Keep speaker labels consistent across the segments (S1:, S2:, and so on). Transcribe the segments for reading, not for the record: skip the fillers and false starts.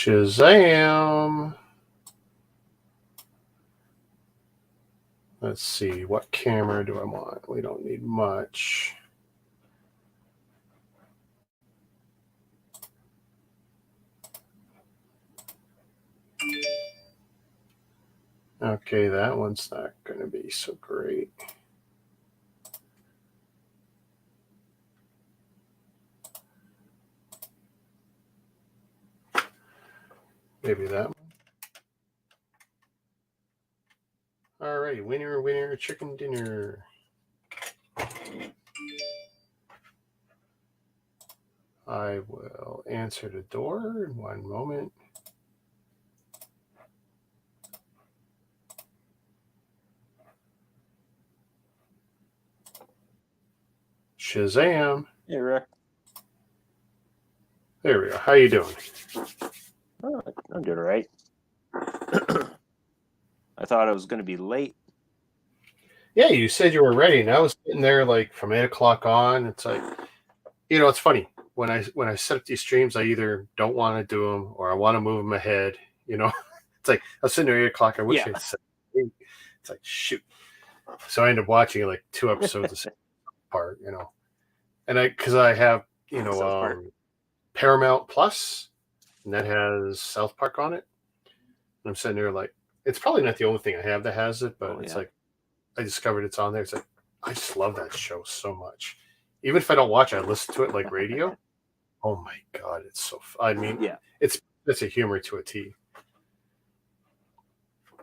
S1: Shazam! Let's see, what camera do I want? We don't need much. Okay, that one's not going to be so great. Maybe that one. All right, winner, winner, chicken dinner. I will answer the door in one moment. Shazam.
S2: Hey, Rick.
S1: There we go. How you doing?
S2: Oh, I'm doing all right. I thought I was going to be late.
S1: Yeah, you said you were ready, and I was sitting there like from 8 o'clock on. It's like, it's funny when I set up these streams, I either don't want to do them or I want to move them ahead. It's like I was sitting there at 8 o'clock. I wish I'd said 8. It's like shoot. So I ended up watching like 2 episodes of South Park, and because I have Paramount Plus, and that has South Park on it. And I'm sitting there like, it's probably not the only thing I have that has it, but it's like I discovered it's on there. It's like I just love that show so much. Even if I don't watch it, I listen to it like radio. Oh my god, it's so I mean, it's a humor to a T.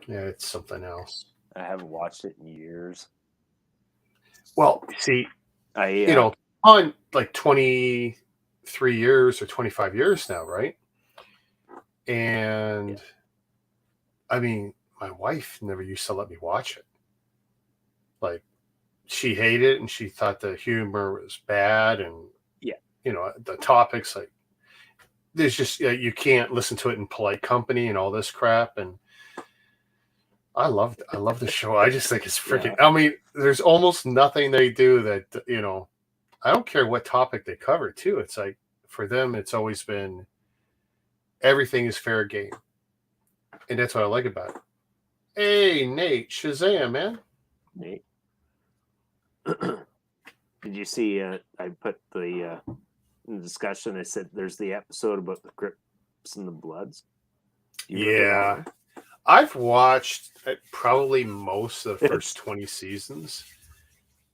S1: Yeah, it's something else.
S2: I haven't watched it in years.
S1: Well, see, on like 23 years or 25 years now, right? And I mean, my wife never used to let me watch it. Like, she hated it and she thought the humor was bad, and the topics, like, there's just you can't listen to it in polite company and all this crap. And I love the show. I just think it's freaking. I mean, there's almost nothing they do that I don't care what topic they cover too. It's like for them, it's always been everything is fair game, and that's what I like about it. Hey, Nate, Shazam, man.
S2: Nate. Did you see? I put in the discussion. I said there's the episode about the Crips and the Bloods.
S1: Yeah, I've watched probably most of the first 20 seasons,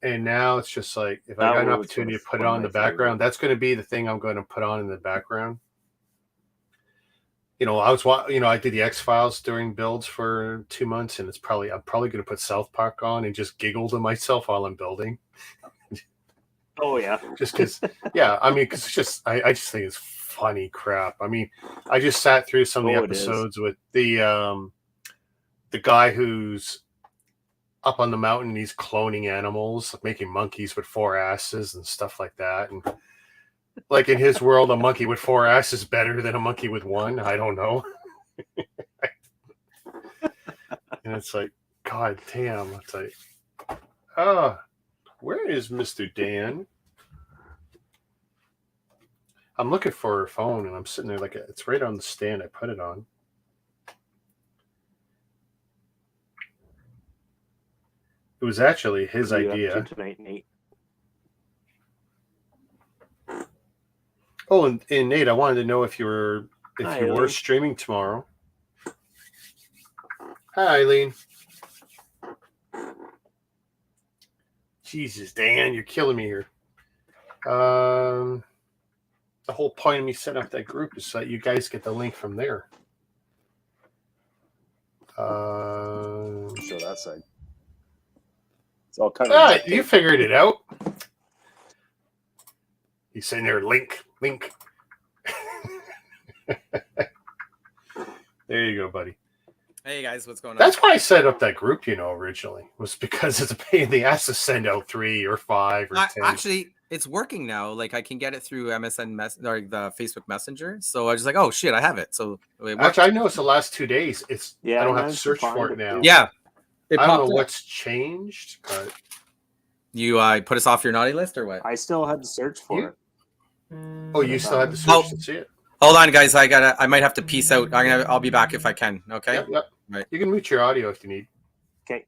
S1: and now it's just like if I got an opportunity to put it on in the background, that's going to be the thing I'm going to put on in the background. I did the X-Files during builds for 2 months, and I'm probably going to put South Park on and just giggle to myself while I'm building.
S2: Oh yeah,
S1: just because. Yeah, I mean, because it's just I just think it's funny crap. I mean, I just sat through some of the episodes with the guy who's up on the mountain and he's cloning animals, making monkeys with 4 asses and stuff like that, and. Like in his world, a monkey with 4 asses is better than a monkey with 1. I don't know. And it's like, God damn. It's like, where is Mr. Dan? I'm looking for her phone, and I'm sitting there like it's right on the stand I put it on. It was actually his idea.
S2: Tonight, Nate?
S1: Oh, and Nate, I wanted to know if you were streaming tomorrow. Hi, Eileen. Jesus, Dan, you're killing me here. The whole point of me setting up that group is so that you guys get the link from there.
S2: So that side. It's all kind of.
S1: You figured it out. He's saying there, link. There you go, buddy.
S3: Hey guys, what's going on?
S1: That's why I set up that group, originally, was because it's a pain in the ass to send out 3 or 5 or 10.
S3: Actually, it's working now. Like I can get it through MSN or the Facebook Messenger. So I was just like, oh shit, I have it. So
S1: actually, I noticed the last 2 days, I don't have to search for it now.
S3: Yeah,
S1: I don't know what's changed, but
S3: you put us off your naughty list or what?
S2: I still had to search for it.
S1: Oh, you still had to search to see it?
S3: Hold on, guys. I might have to peace out. I'll be back if I can. Okay.
S1: Yep.
S3: Right.
S1: You can mute your audio if you need.
S2: Okay.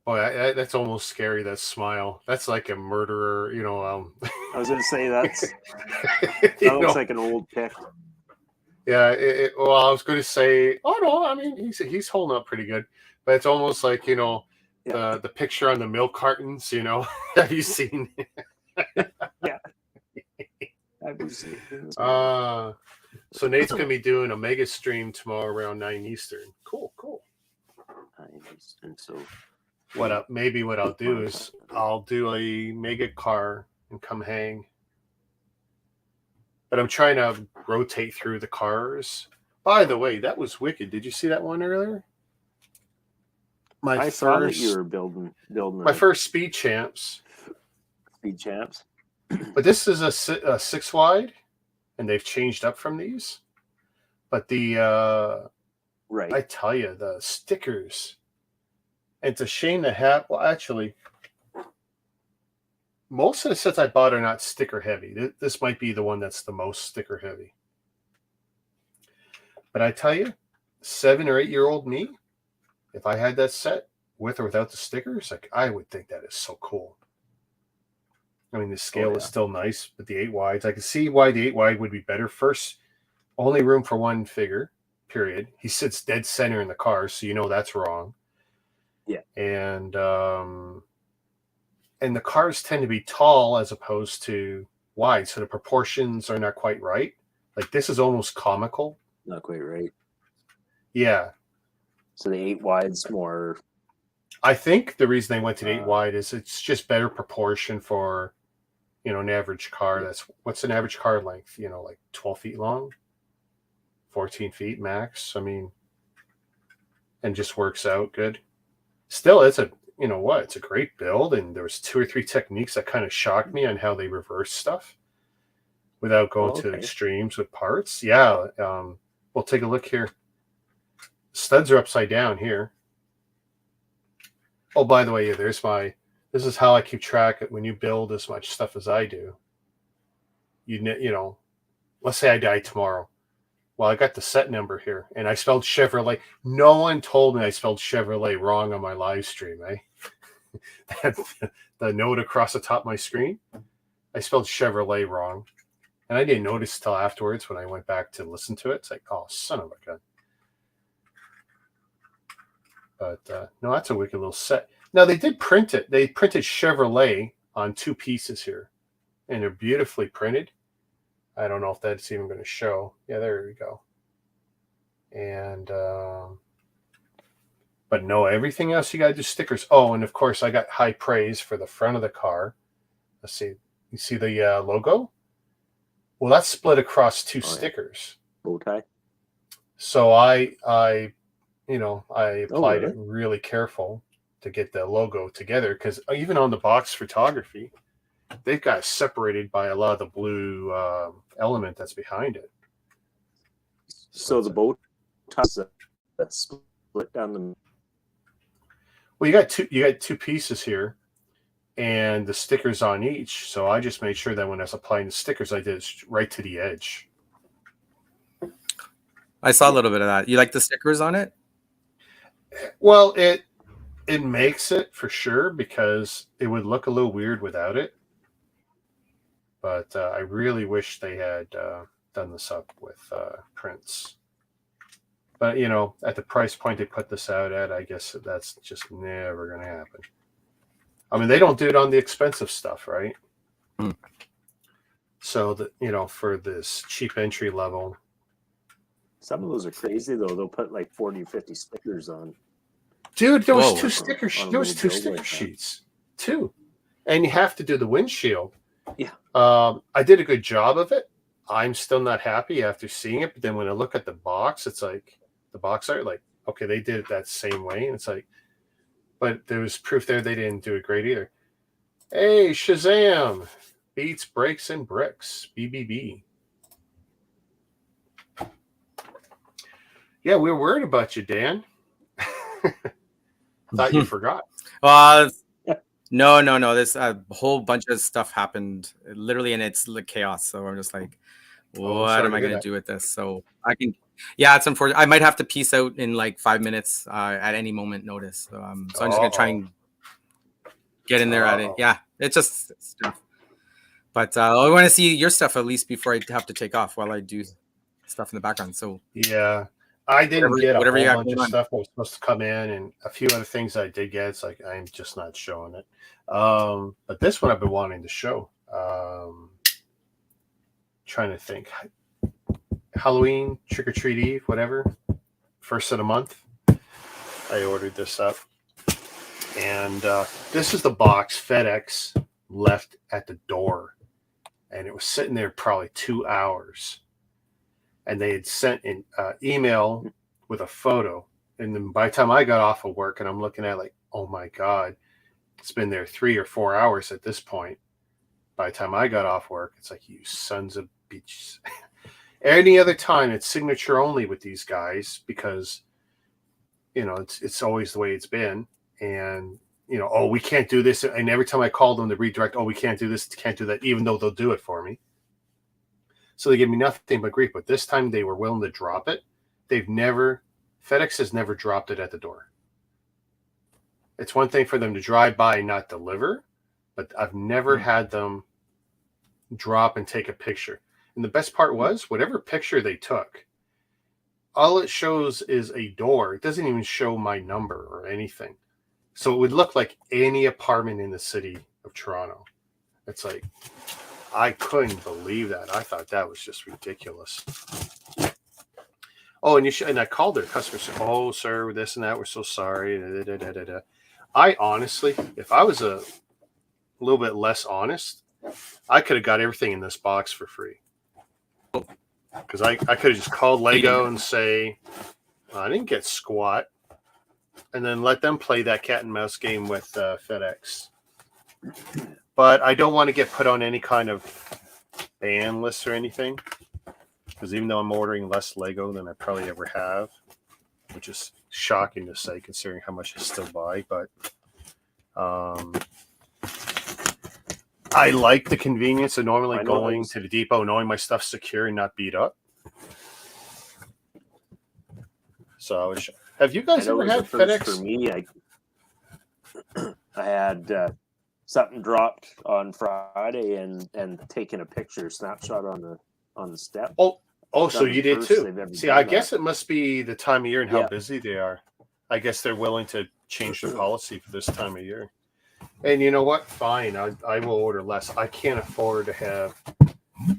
S1: Boy, that's almost scary. That smile. That's like a murderer.
S2: I was going to say that looks like an old pic.
S1: Yeah. Well, I was going to say, oh no, I mean he's holding up pretty good, but it's almost like the picture on the milk cartons. Have you seen?
S2: Yeah. I've seen.
S1: So Nate's gonna be doing a mega stream tomorrow around 9 Eastern. Cool.
S2: 9 Eastern. So
S1: maybe what I'll do is I'll do a mega car and come hang. But I'm trying to rotate through the cars. By the way, that was wicked. Did you see that one earlier?
S2: I saw that you were building
S1: my first Speed Champs.
S2: Speed Champs.
S1: But this is a 6 wide, and they've changed up from these. But the
S2: right,
S1: I tell you, the stickers. It's a shame to have. Well, actually, most of the sets I bought are not sticker heavy. This might be the one that's the most sticker heavy. But I tell you, 7 or 8 year old me, if I had that set with or without the stickers, like I would think that is so cool. I mean, the scale is still nice, but the 8 wides, I can see why the 8 wide would be better. First, only room for one figure, period. He sits dead center in the car, so that's wrong.
S2: Yeah.
S1: And the cars tend to be tall as opposed to wide, so the proportions are not quite right. Like this is almost comical.
S2: Not quite right.
S1: Yeah.
S2: So the 8 wide's more.
S1: I think the reason they went to the 8 wide is it's just better proportion for, an average car. What's an average car length? Like 12 feet long, 14 feet max. I mean, and just works out good. Still, it's it's a great build. And there was 2 or 3 techniques that kind of shocked me on how they reverse stuff without going to extremes with parts. Yeah. We'll take a look here. Studs are upside down here. Oh, by the way, this is how I keep track of when you build as much stuff as I do. Let's say I die tomorrow. Well, I got the set number here, and I spelled Chevrolet. No one told me I spelled Chevrolet wrong on my live stream, eh? The note across the top of my screen, I spelled Chevrolet wrong. And I didn't notice till afterwards when I went back to listen to it. It's like, oh, son of a gun. But no, that's a wicked little set. Now, they did print it. They printed Chevrolet on 2 pieces here. And they're beautifully printed. I don't know if that's even going to show. Yeah, there we go. And, but no, everything else you got to do stickers. Oh, and of course, I got high praise for the front of the car. Let's see. You see the logo? Well, that's split across 2 stickers.
S2: Bow tie.
S1: So I applied it really careful to get the logo together, because even on the box photography, they've got separated by a lot of the blue element that's behind it.
S2: So the bow ties that's split down the.
S1: Well, you got 2 pieces here, and the stickers on each. So I just made sure that when I was applying the stickers, I did it right to the edge.
S3: I saw a little bit of that. You like the stickers on it?
S1: Well, it makes it for sure, because it would look a little weird without it. But I really wish they had done this up with prints. But, at the price point they put this out at, I guess that's just never going to happen. I mean, they don't do it on the expensive stuff, right? So that, for this cheap entry level.
S2: Some of those are crazy, though. They'll put like 40 or 50 stickers on.
S1: Dude, there was 2 sticker sheets. 2. And you have to do the windshield.
S2: Yeah.
S1: I did a good job of it. I'm still not happy after seeing it. But then when I look at the box, it's like, the box art, like, okay, they did it that same way. And it's like, but there was proof there they didn't do it great either. Hey, Shazam! Beats, Brakes, and Bricks. BBB. Yeah, we were worried about you, Dan. Thought you forgot.
S3: No. There's a whole bunch of stuff happened literally, and it's like chaos. So I'm just like,
S1: Oh,
S3: what
S1: sorry
S3: am
S1: to
S3: I
S1: hear
S3: gonna
S1: that.
S3: do with this? So I can, yeah, it's unfortunate. I might have to peace out in like 5 minutes at any moment notice. So I'm just gonna try and get in there at it. Yeah, it's just stuff. But I want to see your stuff at least before I have to take off while I do stuff in the background. So
S1: yeah, I didn't get a
S3: whatever you
S1: whole
S3: got
S1: bunch of
S3: going on.
S1: stuff that was supposed to come in, and a few other things I did get. It's like I'm just not showing it. But this one I've been wanting to show. Trying to think. Halloween, Trick or Treat Eve, whatever. First of the month. I ordered this up. And this is the box FedEx left at the door. And it was sitting there probably 2 hours. And they had sent an email with a photo. And then by the time I got off of work and I'm looking at it like, oh my God, it's been there 3 or 4 hours at this point. By the time I got off work, it's like, you sons of bitches. Any other time, it's signature only with these guys because, you know, it's always the way it's been. And, you know, oh, we can't do this. And every time I call them to redirect, oh, we can't do this, can't do that, even though they'll do it for me. So they give me nothing but grief. But this time they were willing to drop it. FedEx has never dropped it at the door. It's one thing for them to drive by and not deliver, but I've never had them drop and take a picture. And the best part was, whatever picture they took, all it shows is a door. It doesn't even show my number or anything. So it would look like any apartment in the city of Toronto. It's like, I couldn't believe that. I thought that was just ridiculous. Oh, and I called their customer service. Oh, sir, this and that. We're so sorry. Da, da, da, da. I honestly, if I was a little bit less honest, I could have got everything in this box for free. Because I could have just called Lego and say, I didn't get squat. And then let them play that cat and mouse game with FedEx. But I don't want to get put on any kind of ban list or anything. Because even though I'm ordering less Lego than I probably ever have, which is shocking to say considering how much I still buy, but I like the convenience of normally going to the depot, knowing my stuff's secure and not beat up. So have you guys ever had FedEx?
S2: For me, I had something dropped on Friday and taken a picture, snapshot on the step.
S1: Oh, so you did too. See, I guess it must be the time of year and how busy they are. I guess they're willing to change their policy for this time of year. And you know what? Fine. I will order less. I can't afford to have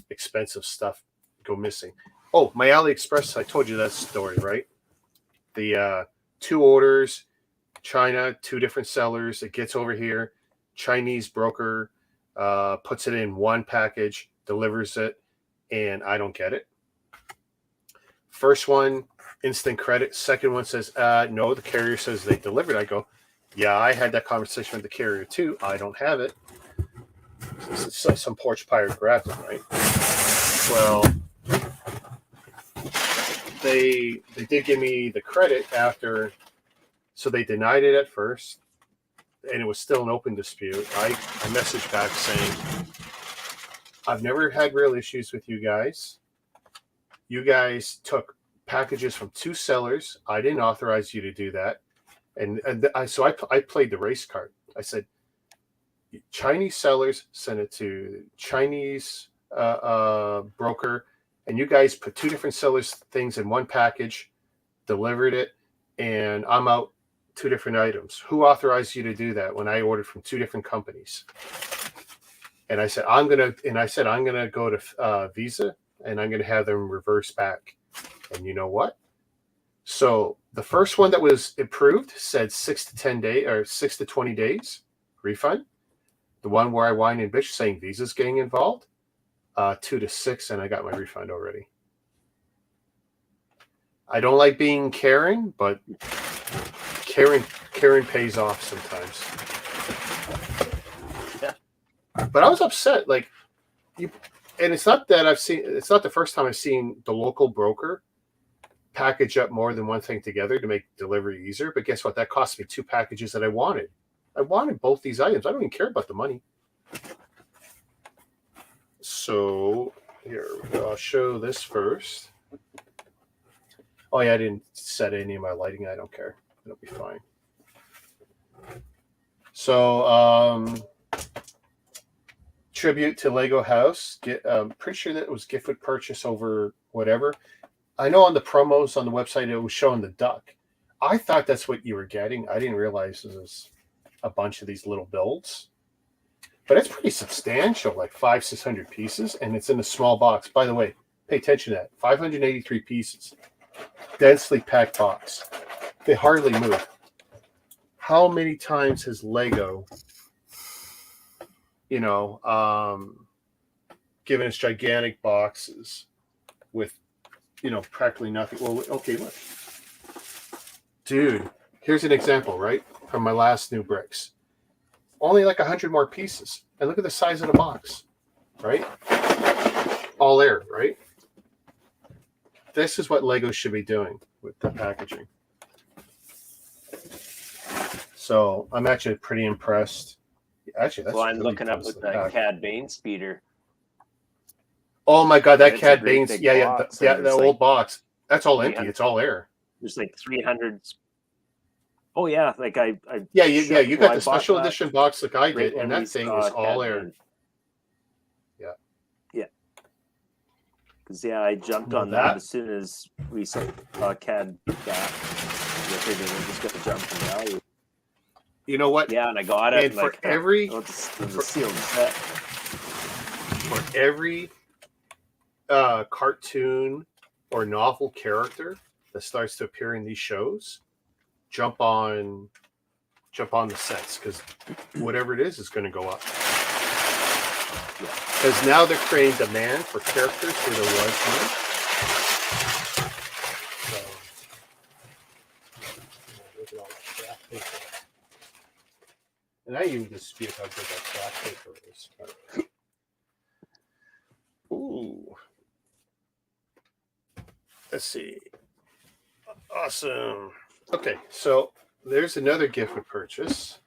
S1: expensive stuff go missing. Oh, my AliExpress, I told you that story, right? The 2 orders, China, 2 different sellers. It gets over here. Chinese broker puts it in one package, delivers it, and I don't get it. First one, instant credit. Second one says, no, the carrier says they delivered. I go, yeah, I had that conversation with the carrier too. I don't have it. So some porch pirate grabbed it, right? Well, they did give me the credit after, so they denied it at first, and it was still an open dispute. I messaged back saying, I've never had real issues with you guys. You guys took packages from 2 sellers. I didn't authorize you to do that. So I played the race card. I said, Chinese sellers sent it to Chinese broker, and you guys put 2 different sellers' things in one package, delivered it, and I'm out 2 different items. Who authorized you to do that when I ordered from 2 different companies? And I said, I'm gonna go to Visa, and I'm gonna have them reverse back. And you know what? So the first one that was approved said 6 to 10 days or 6 to 20 days refund. The one where I whined and bitch saying Visa's getting involved, 2 to 6, and I got my refund already. I don't like being Karen, but Karen pays off sometimes. Yeah. But I was upset, like and it's not that it's not the first time I've seen the local broker package up more than one thing together to make delivery easier. But guess what? That cost me 2 packages that I wanted. I wanted both these items. I don't even care about the money. So here we go. I'll show this first. Oh yeah, I didn't set any of my lighting. I don't care. It'll be fine. So tribute to Lego House. Pretty sure that it was gift with purchase over whatever. I know on the promos on the website it was showing the duck. I thought that's what you were getting. I didn't realize it was a bunch of these little builds. But it's pretty substantial, like 500-600 pieces, and it's in a small box. By the way, pay attention to that. 583 pieces. Densely packed box. They hardly move. How many times has Lego, given us gigantic boxes with, practically nothing? Well, okay, look. Dude, here's an example, right? From my last new bricks. Only like 100 more pieces. And look at the size of the box, right? All air, right? This is what Lego should be doing with the packaging. So I'm actually pretty impressed. Actually, that's
S2: I'm looking up with the Cad Bane speeder.
S1: Oh my God, that Cad Bane's, the old box. That's all empty. It's all air.
S2: There's like 300. Oh yeah, like
S1: you got the special edition box like I did, and that thing is all air.
S2: Yeah. Because I jumped on that as soon as we saw Cad back. I figured we just got to jump in value.
S1: You know what?
S2: Yeah, and I got it.
S1: And for every
S2: sealed set.
S1: For every cartoon or novel character that starts to appear in these shows, jump on the sets, because whatever it is going to go up. Because now they're creating demand for characters where there was none. Look at all that craft paper. And I even dispute how good that craft paper is. Ooh. Let's see. Awesome. Okay, so there's another gift with purchase.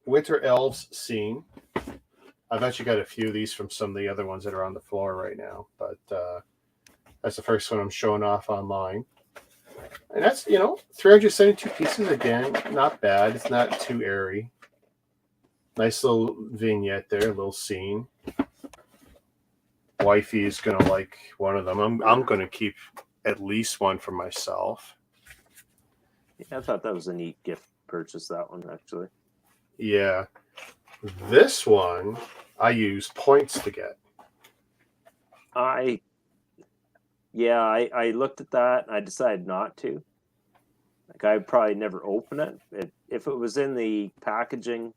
S1: Winter Elves scene. I've actually got a few of these from some of the other ones that are on the floor right now, but that's the first one I'm showing off online. And that's, 372 pieces again. Not bad. It's not too airy. Nice little vignette there, a little scene. Wifey is going to like one of them. I'm going to keep at least one for myself.
S2: Yeah, I thought that was a neat gift purchase, that one, actually.
S1: Yeah. This one, I use points to get.
S2: I looked at that and I decided not to. Like, I'd probably never open it. If it was in the packaging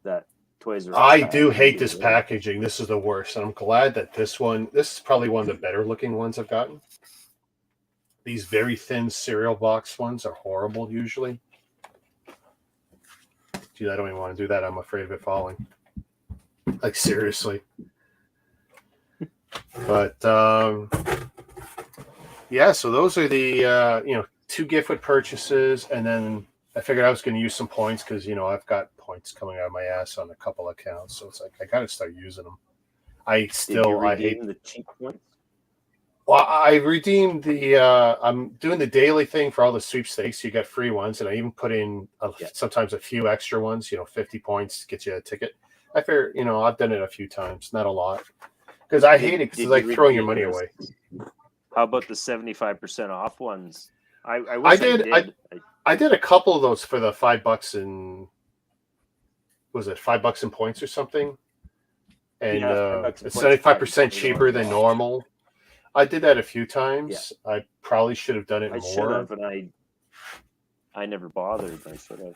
S2: that Toys R Us
S1: I do hate this packaging. This is the worst. And I'm glad that this is probably one of the better looking ones I've gotten. These very thin cereal box ones are horrible usually. Gee, I don't even want to do that. I'm afraid of it falling. Like, seriously. But, yeah, so those are the, 2 gift with purchases. And then I figured I was going to use some points because, I've got points coming out of my ass on a couple accounts. So it's like, I got to start using them. I hate
S2: the cheap points.
S1: Well, I redeemed the. I'm doing the daily thing for all the sweepstakes. You get free ones, and I even put in sometimes a few extra ones. 50 points to get you a ticket. I figure, I've done it a few times, not a lot, because I hate it. Because it's like throwing your money away.
S2: How about the 75% off ones?
S1: I did a couple of those for the $5 in. Was it $5 in points or something? And it's 75% cheaper than normal. I did that a few times. Yeah. I probably should have done it more.
S2: Should have, and I never bothered. I should have.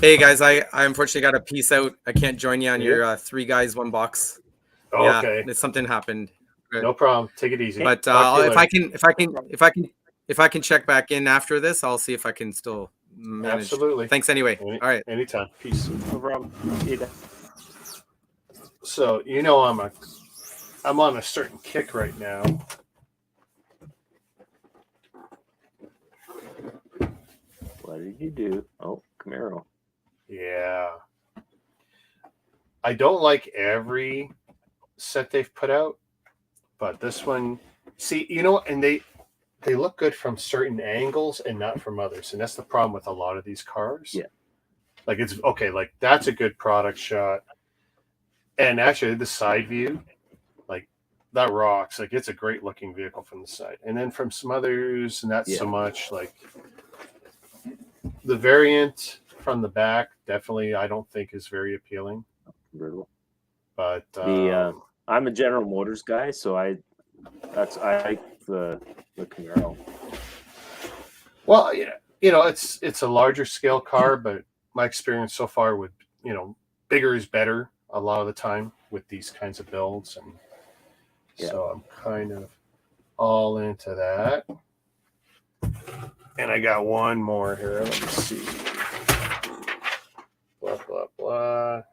S3: Hey guys, I unfortunately got to peace out. I can't join you on your 3 guys 1 box.
S1: Oh,
S3: yeah,
S1: okay.
S3: Something happened.
S1: No problem. Take it easy.
S3: But if I can check back in after this, I'll see if I can still manage.
S1: Absolutely.
S3: Thanks anyway. All right.
S1: Anytime. Peace.
S2: No problem.
S1: So I'm on a certain kick right now.
S2: Well, What did you do? Oh, Camaro.
S1: Yeah. I don't like every set they've put out, but this one, see, and they look good from certain angles and not from others. And that's the problem with a lot of these cars.
S2: Yeah.
S1: Like it's okay, like that's a good product shot. And actually the side view, like that rocks. Like it's a great looking vehicle from the side. And then from some others, not so much. Like the variant from the back, definitely I don't think is very appealing.
S2: Brutal.
S1: But
S2: I'm a General Motors guy, so I like the Camaro.
S1: Well, it's a larger scale car, but my experience so far with bigger is better a lot of the time with these kinds of builds, and so I'm kind of all into that. And I got one more here. Let me see. Blah blah blah.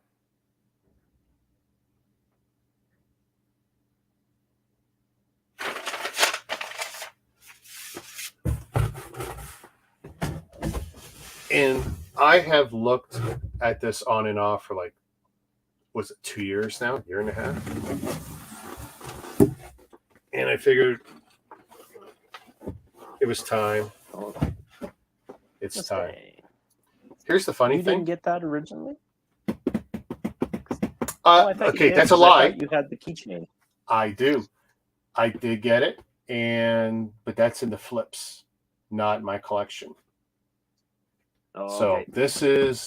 S1: And I have looked at this on and off for like, was it 2 years now? Year and a half? And I figured it was time. It's time. Here's the funny thing.
S2: You didn't get that originally?
S1: Okay, that's a lie.
S2: I thought you had the keychain.
S1: I do. I did get it, but that's in the flips, not my collection.
S2: Oh,
S1: so
S2: okay.
S1: this is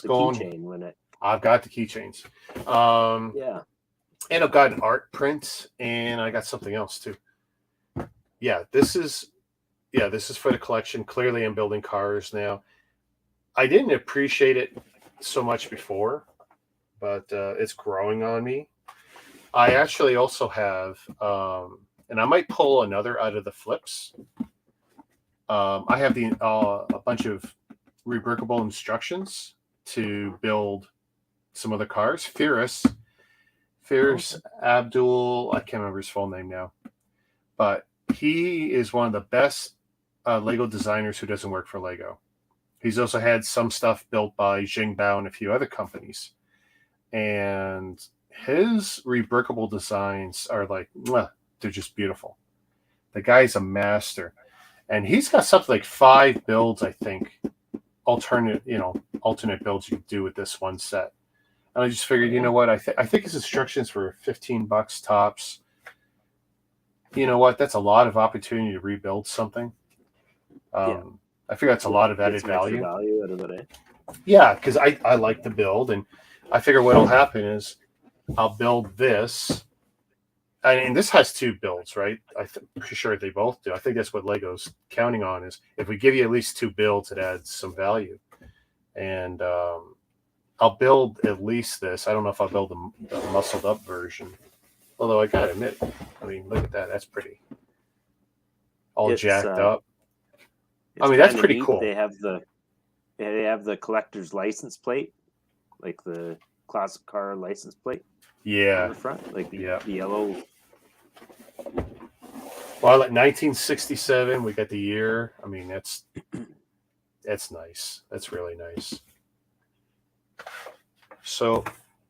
S1: going.
S2: Keychain when it.
S1: I've got the keychains.
S2: Yeah.
S1: And I've got an art print, and I got something else too. Yeah, this is for the collection. Clearly, I'm building cars now. I didn't appreciate it so much before, but it's growing on me. I actually also have, and I might pull another out of the flips. I have a bunch of rebrickable instructions to build some other cars. Firas Abdul, I can't remember his full name now, but he is one of the best Lego designers who doesn't work for Lego. He's also had some stuff built by Jingbao and a few other companies. And his rebrickable designs are like, they're just beautiful. The guy's a master. And he's got something like 5 builds, I think, alternate builds you do with this one set. And I just figured, you know what? I think his instructions were $15 tops. You know what? That's a lot of opportunity to rebuild something. I figure that's a lot of added value.
S2: Value out of it,
S1: Yeah, because I like the build, and I figure what'll happen is I'll build this. And this has 2 builds, right? I'm pretty sure they both do. I think that's what Lego's counting on, is if we give you at least 2 builds, it adds some value. And I'll build at least this. I don't know if I'll build the muscled up version. Although I gotta admit, I mean, look at that. That's pretty. All jacked up. I mean, that's pretty cool.
S2: They have the collector's license plate, like the classic car license plate.
S1: Yeah.
S2: On the front, like the yellow.
S1: Well, like 1967, we got the year. I mean, that's nice. That's really nice. So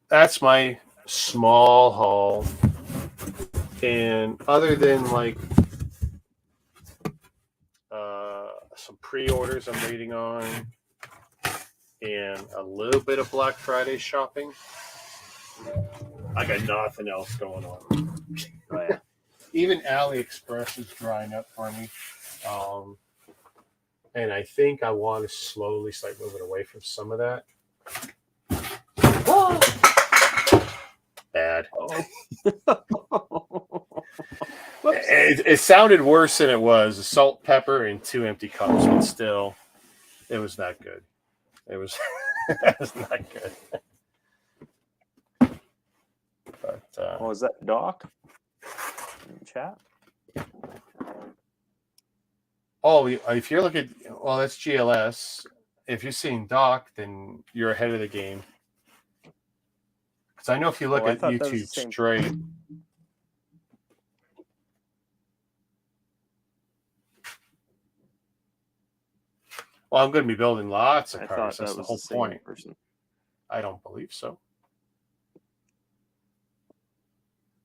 S1: that's my small haul. And other than like some pre-orders I'm waiting on and a little bit of Black Friday shopping, I got nothing else going on.
S2: Oh, yeah.
S1: Even AliExpress is drying up for me. And I think I want to slowly start moving away from some of that. Whoa! Bad. It sounded worse than it was. Salt, pepper, and 2 empty cups, but still, it was not good. It was, it was not good. But
S2: was that Doc in chat?
S1: Oh, if you're looking, well, that's GLS. If you're seeing Doc, then you're ahead of the game. Because I know if you look at YouTube straight. Well, I'm going to be building lots of
S2: I
S1: cars.
S2: thought
S1: That's
S2: that
S1: the
S2: was
S1: whole
S2: the same
S1: point.
S2: person.
S1: I don't believe so.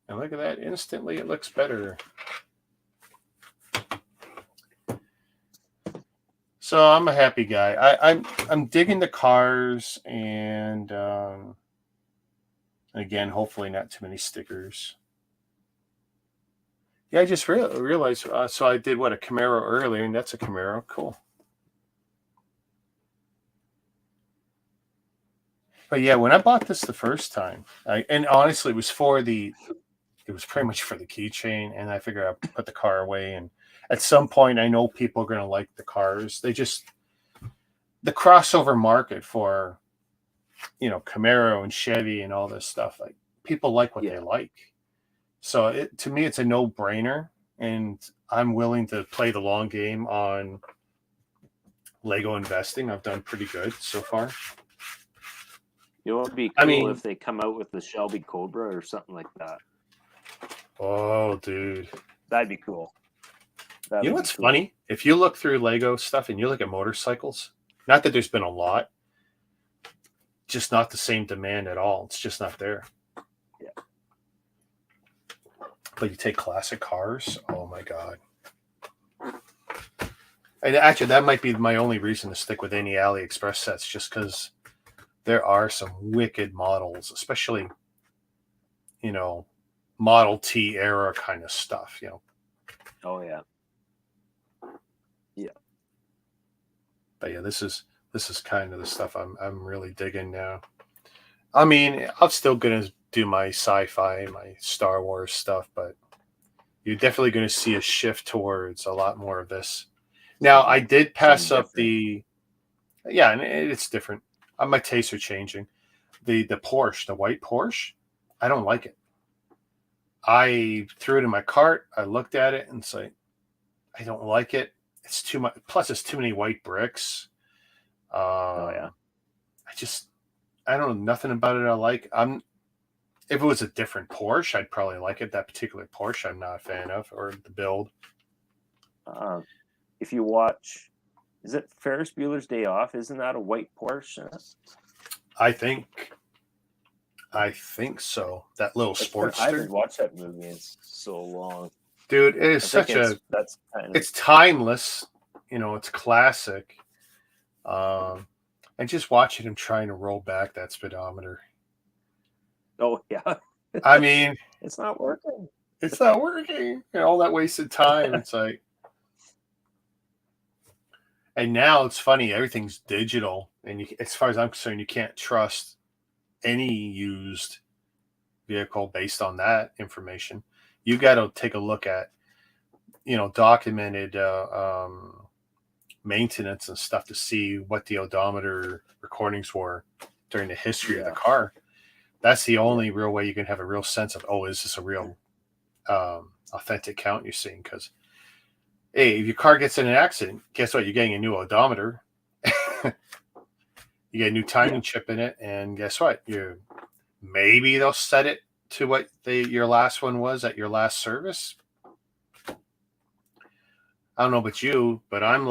S1: And look at that. Instantly, it looks better. So I'm a happy guy. I'm digging the cars, and again, hopefully not too many stickers. Yeah, I just realized. So I did a Camaro earlier, and that's a Camaro. Cool. But yeah, when I bought this the first time, and honestly, it was pretty much for the keychain, and I figured I'd put the car away. And at some point, I know people are going to like the cars. The crossover market for, Camaro and Chevy and all this stuff, like people like what they like. So to me, it's a no-brainer, and I'm willing to play the long game on Lego investing. I've done pretty good so far.
S2: You know what would be cool if they come out with the Shelby Cobra or something like that.
S1: Oh, dude.
S2: That'd be cool.
S1: You know what's funny? If you look through Lego stuff and you look at motorcycles, not that there's been a lot, just not the same demand at all. It's just not there.
S2: Yeah.
S1: But you take classic cars, oh my God. And actually, that might be my only reason to stick with any AliExpress sets, just because there are some wicked models, especially, Model T era kind of stuff,
S2: Oh yeah. Yeah.
S1: But yeah, this is kind of the stuff I'm really digging now. I mean, I'm still gonna do my sci-fi, my Star Wars stuff, but you're definitely gonna see a shift towards a lot more of this. Now, I did pass up and it's different. My tastes are changing. The Porsche, the white Porsche, I don't like it. I threw it in my cart. I looked at it and it's like, I don't like it. It's too much. Plus, it's too many white bricks. I don't know. Nothing about it I like. If it was a different Porsche, I'd probably like it. That particular Porsche, I'm not a fan of, or the build.
S2: If you watch, is it Ferris Bueller's Day Off? Isn't that a white Porsche?
S1: I think so. That little Sportster.
S2: I haven't watched that movie in so long.
S1: Dude, it is it's timeless. It's classic. And just watching him trying to roll back that speedometer.
S2: Oh yeah.
S1: I mean,
S2: it's not working.
S1: All that wasted time. It's like, and now it's funny. Everything's digital, and as far as I'm concerned, you can't trust any used vehicle based on that information. You got to take a look at, documented maintenance and stuff to see what the odometer recordings were during the history of the car. That's the only real way you can have a real sense of, is this a real authentic count you're seeing? Because, hey, if your car gets in an accident, guess what? You're getting a new odometer. You get a new timing chip in it, and guess what? Maybe they'll set it to what your last one was at your last service. I don't know about you, but I'm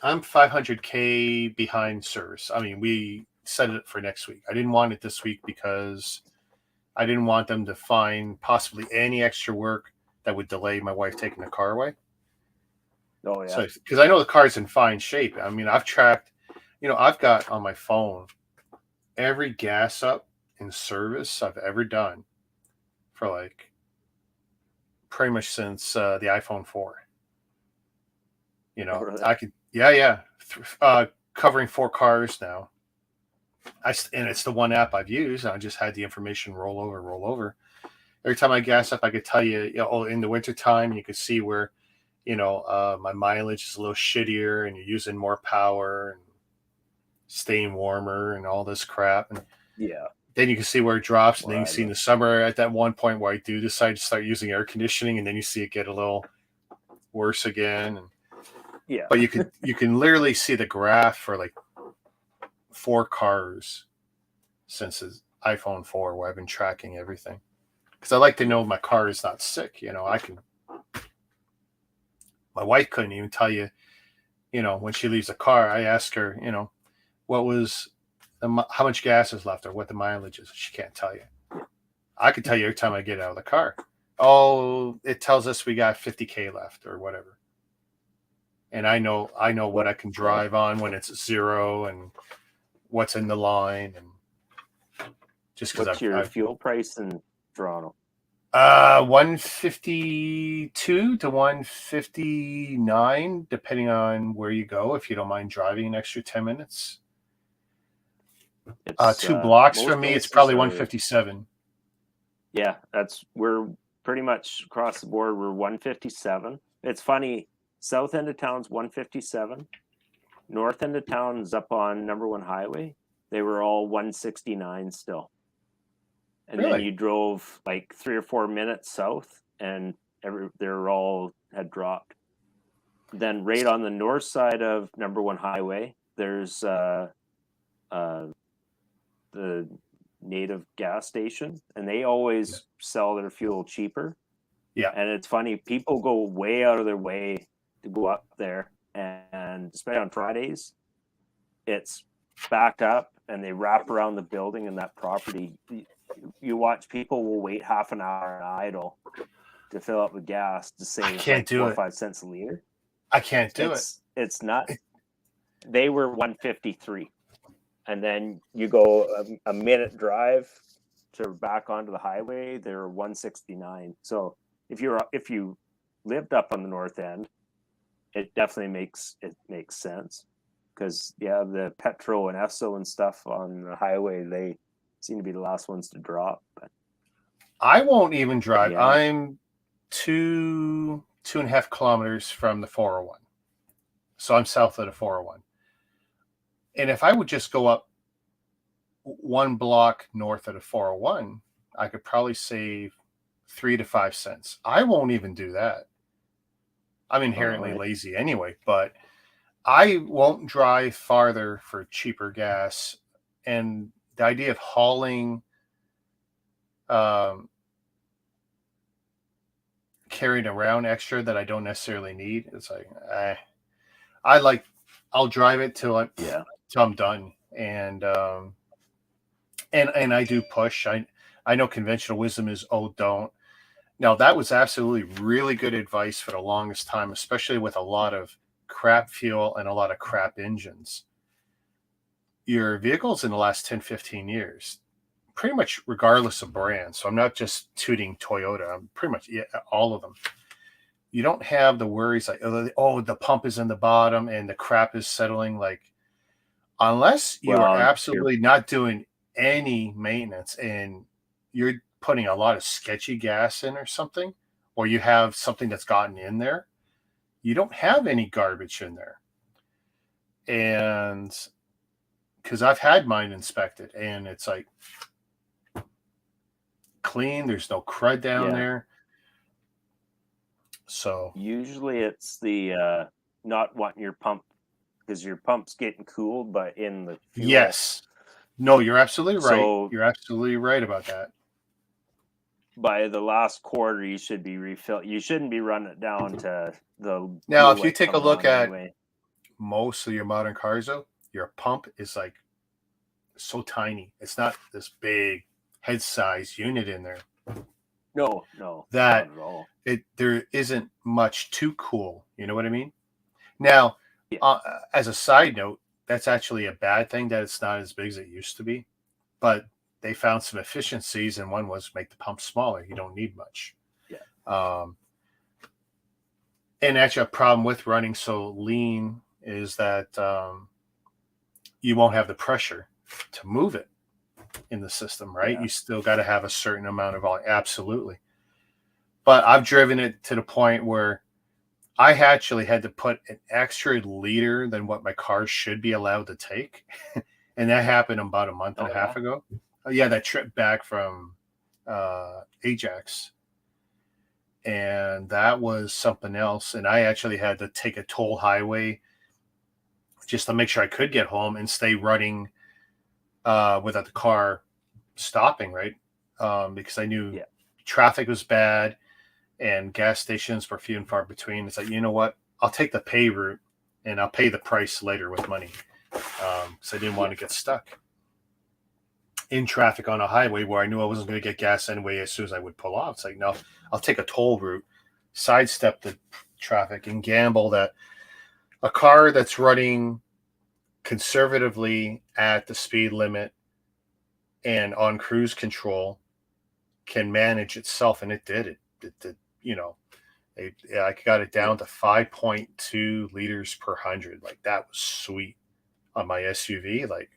S1: 500K behind service. I mean, we set it for next week. I didn't want it this week because I didn't want them to find possibly any extra work that would delay my wife taking the car away.
S2: Oh, yeah.
S1: So, because I know the car's in fine shape. I mean, I've tracked, I've got on my phone every gas up in service I've ever done for pretty much since the iPhone 4.
S2: Really?
S1: I could, covering 4 cars now. And it's the one app I've used. I just had the information roll over. Every time I gas up, I could tell you, in the wintertime, you could see where, my mileage is a little shittier and you're using more power and staying warmer and all this crap. And then you can see where it drops. And then you see in the summer at that one point where I do decide to start using air conditioning, and then you see it get a little worse again. And but you can literally see the graph for 4 cars since the iPhone 4 where I've been tracking everything. Because I like to know my car is not sick. My wife couldn't even tell you when she leaves the car, I ask her, how much gas is left or what the mileage is. She can't tell you. I can tell you every time I get out of the car. Oh, it tells us we got 50K left or whatever. And I know what I can drive on when it's 0 and what's in the line, and just because
S2: what's your fuel price in Toronto?
S1: 152 to 159, depending on where you go. If you don't mind driving an extra 10 minutes, 2 blocks from me, it's probably 157.
S2: Yeah, we're pretty much across the board. We're 157. It's funny. South end of town's 157. North end of town is up on number 1 highway. They were all 169 still. And
S1: Really?
S2: then you drove like 3 or 4 minutes south, and they're all had dropped. Then right on the north side of number 1 highway, there's the native gas station, and they always sell their fuel cheaper.
S1: Yeah.
S2: And it's funny, people go way out of their way to go up there, and especially on Fridays, it's backed up and they wrap around the building and that property. You watch people will wait half an hour and idle to fill up with gas to save like 4 or 5 cents a liter.
S1: I can't do it.
S2: It's nuts. They were 153. And then you go a minute drive to back onto the highway, they're 169. So if you lived up on the north end, it definitely makes sense, because the petrol and Esso and stuff on the highway, they seem to be the last ones to drop. But
S1: I won't even drive. Yeah. I'm 2.5 kilometers from the 401, so I'm south of the 401. And if I would just go up 1 block north of the 401, I could probably save 3 to 5 cents. I won't even do that. I'm inherently lazy anyway, but I won't drive farther for cheaper gas. And the idea of hauling, carrying around extra that I don't necessarily need, it's like, I'll drive it till I'm done. And I do push. I know conventional wisdom is, don't. Now, that was absolutely really good advice for the longest time, especially with a lot of crap fuel and a lot of crap engines. Your vehicles in the last 10, 15 years, pretty much regardless of brand, so I'm not just tooting Toyota, I'm pretty much all of them. You don't have the worries like, the pump is in the bottom and the crap is settling. Like, unless you are absolutely not doing any maintenance and you're putting a lot of sketchy gas in or something, or you have something that's gotten in there, you don't have any garbage in there. And because I've had mine inspected and it's like clean, there's no crud down there. So
S2: usually it's the not wanting your pump, because your pump's getting cooled, but in the fuel.
S1: Yes. No, you're absolutely right. So, you're absolutely right about that.
S2: By the last quarter, you should be refilled. You shouldn't be running it down to the.
S1: Now, if you take a look at most of your modern cars, though, your pump is like so tiny. It's not this big head size unit in there.
S2: No,
S1: that not at all. There isn't much to cool. You know what I mean? Now, as a side note, that's actually a bad thing that it's not as big as it used to be, but they found some efficiencies, and one was make the pump smaller. You don't need much.
S2: Yeah.
S1: And actually, a problem with running so lean is that you won't have the pressure to move it in the system, right? Yeah. You still got to have a certain amount of volume. Absolutely. But I've driven it to the point where I actually had to put an extra liter than what my car should be allowed to take. And that happened about a month and a half ago. That trip back from Ajax. And that was something else. And I actually had to take a toll highway just to make sure I could get home and stay running without the car stopping, right? Because I knew traffic was bad and gas stations were few and far between. It's like, you know what? I'll take the pay route and I'll pay the price later with money. So I didn't want to get stuck in traffic on a highway where I knew I wasn't going to get gas anyway as soon as I would pull off. It's like, no, I'll take a toll route, sidestep the traffic, and gamble that a car that's running conservatively at the speed limit and on cruise control can manage itself. And it did. It did, I got it down to 5.2 liters per 100. Like, that was sweet on my SUV. Like,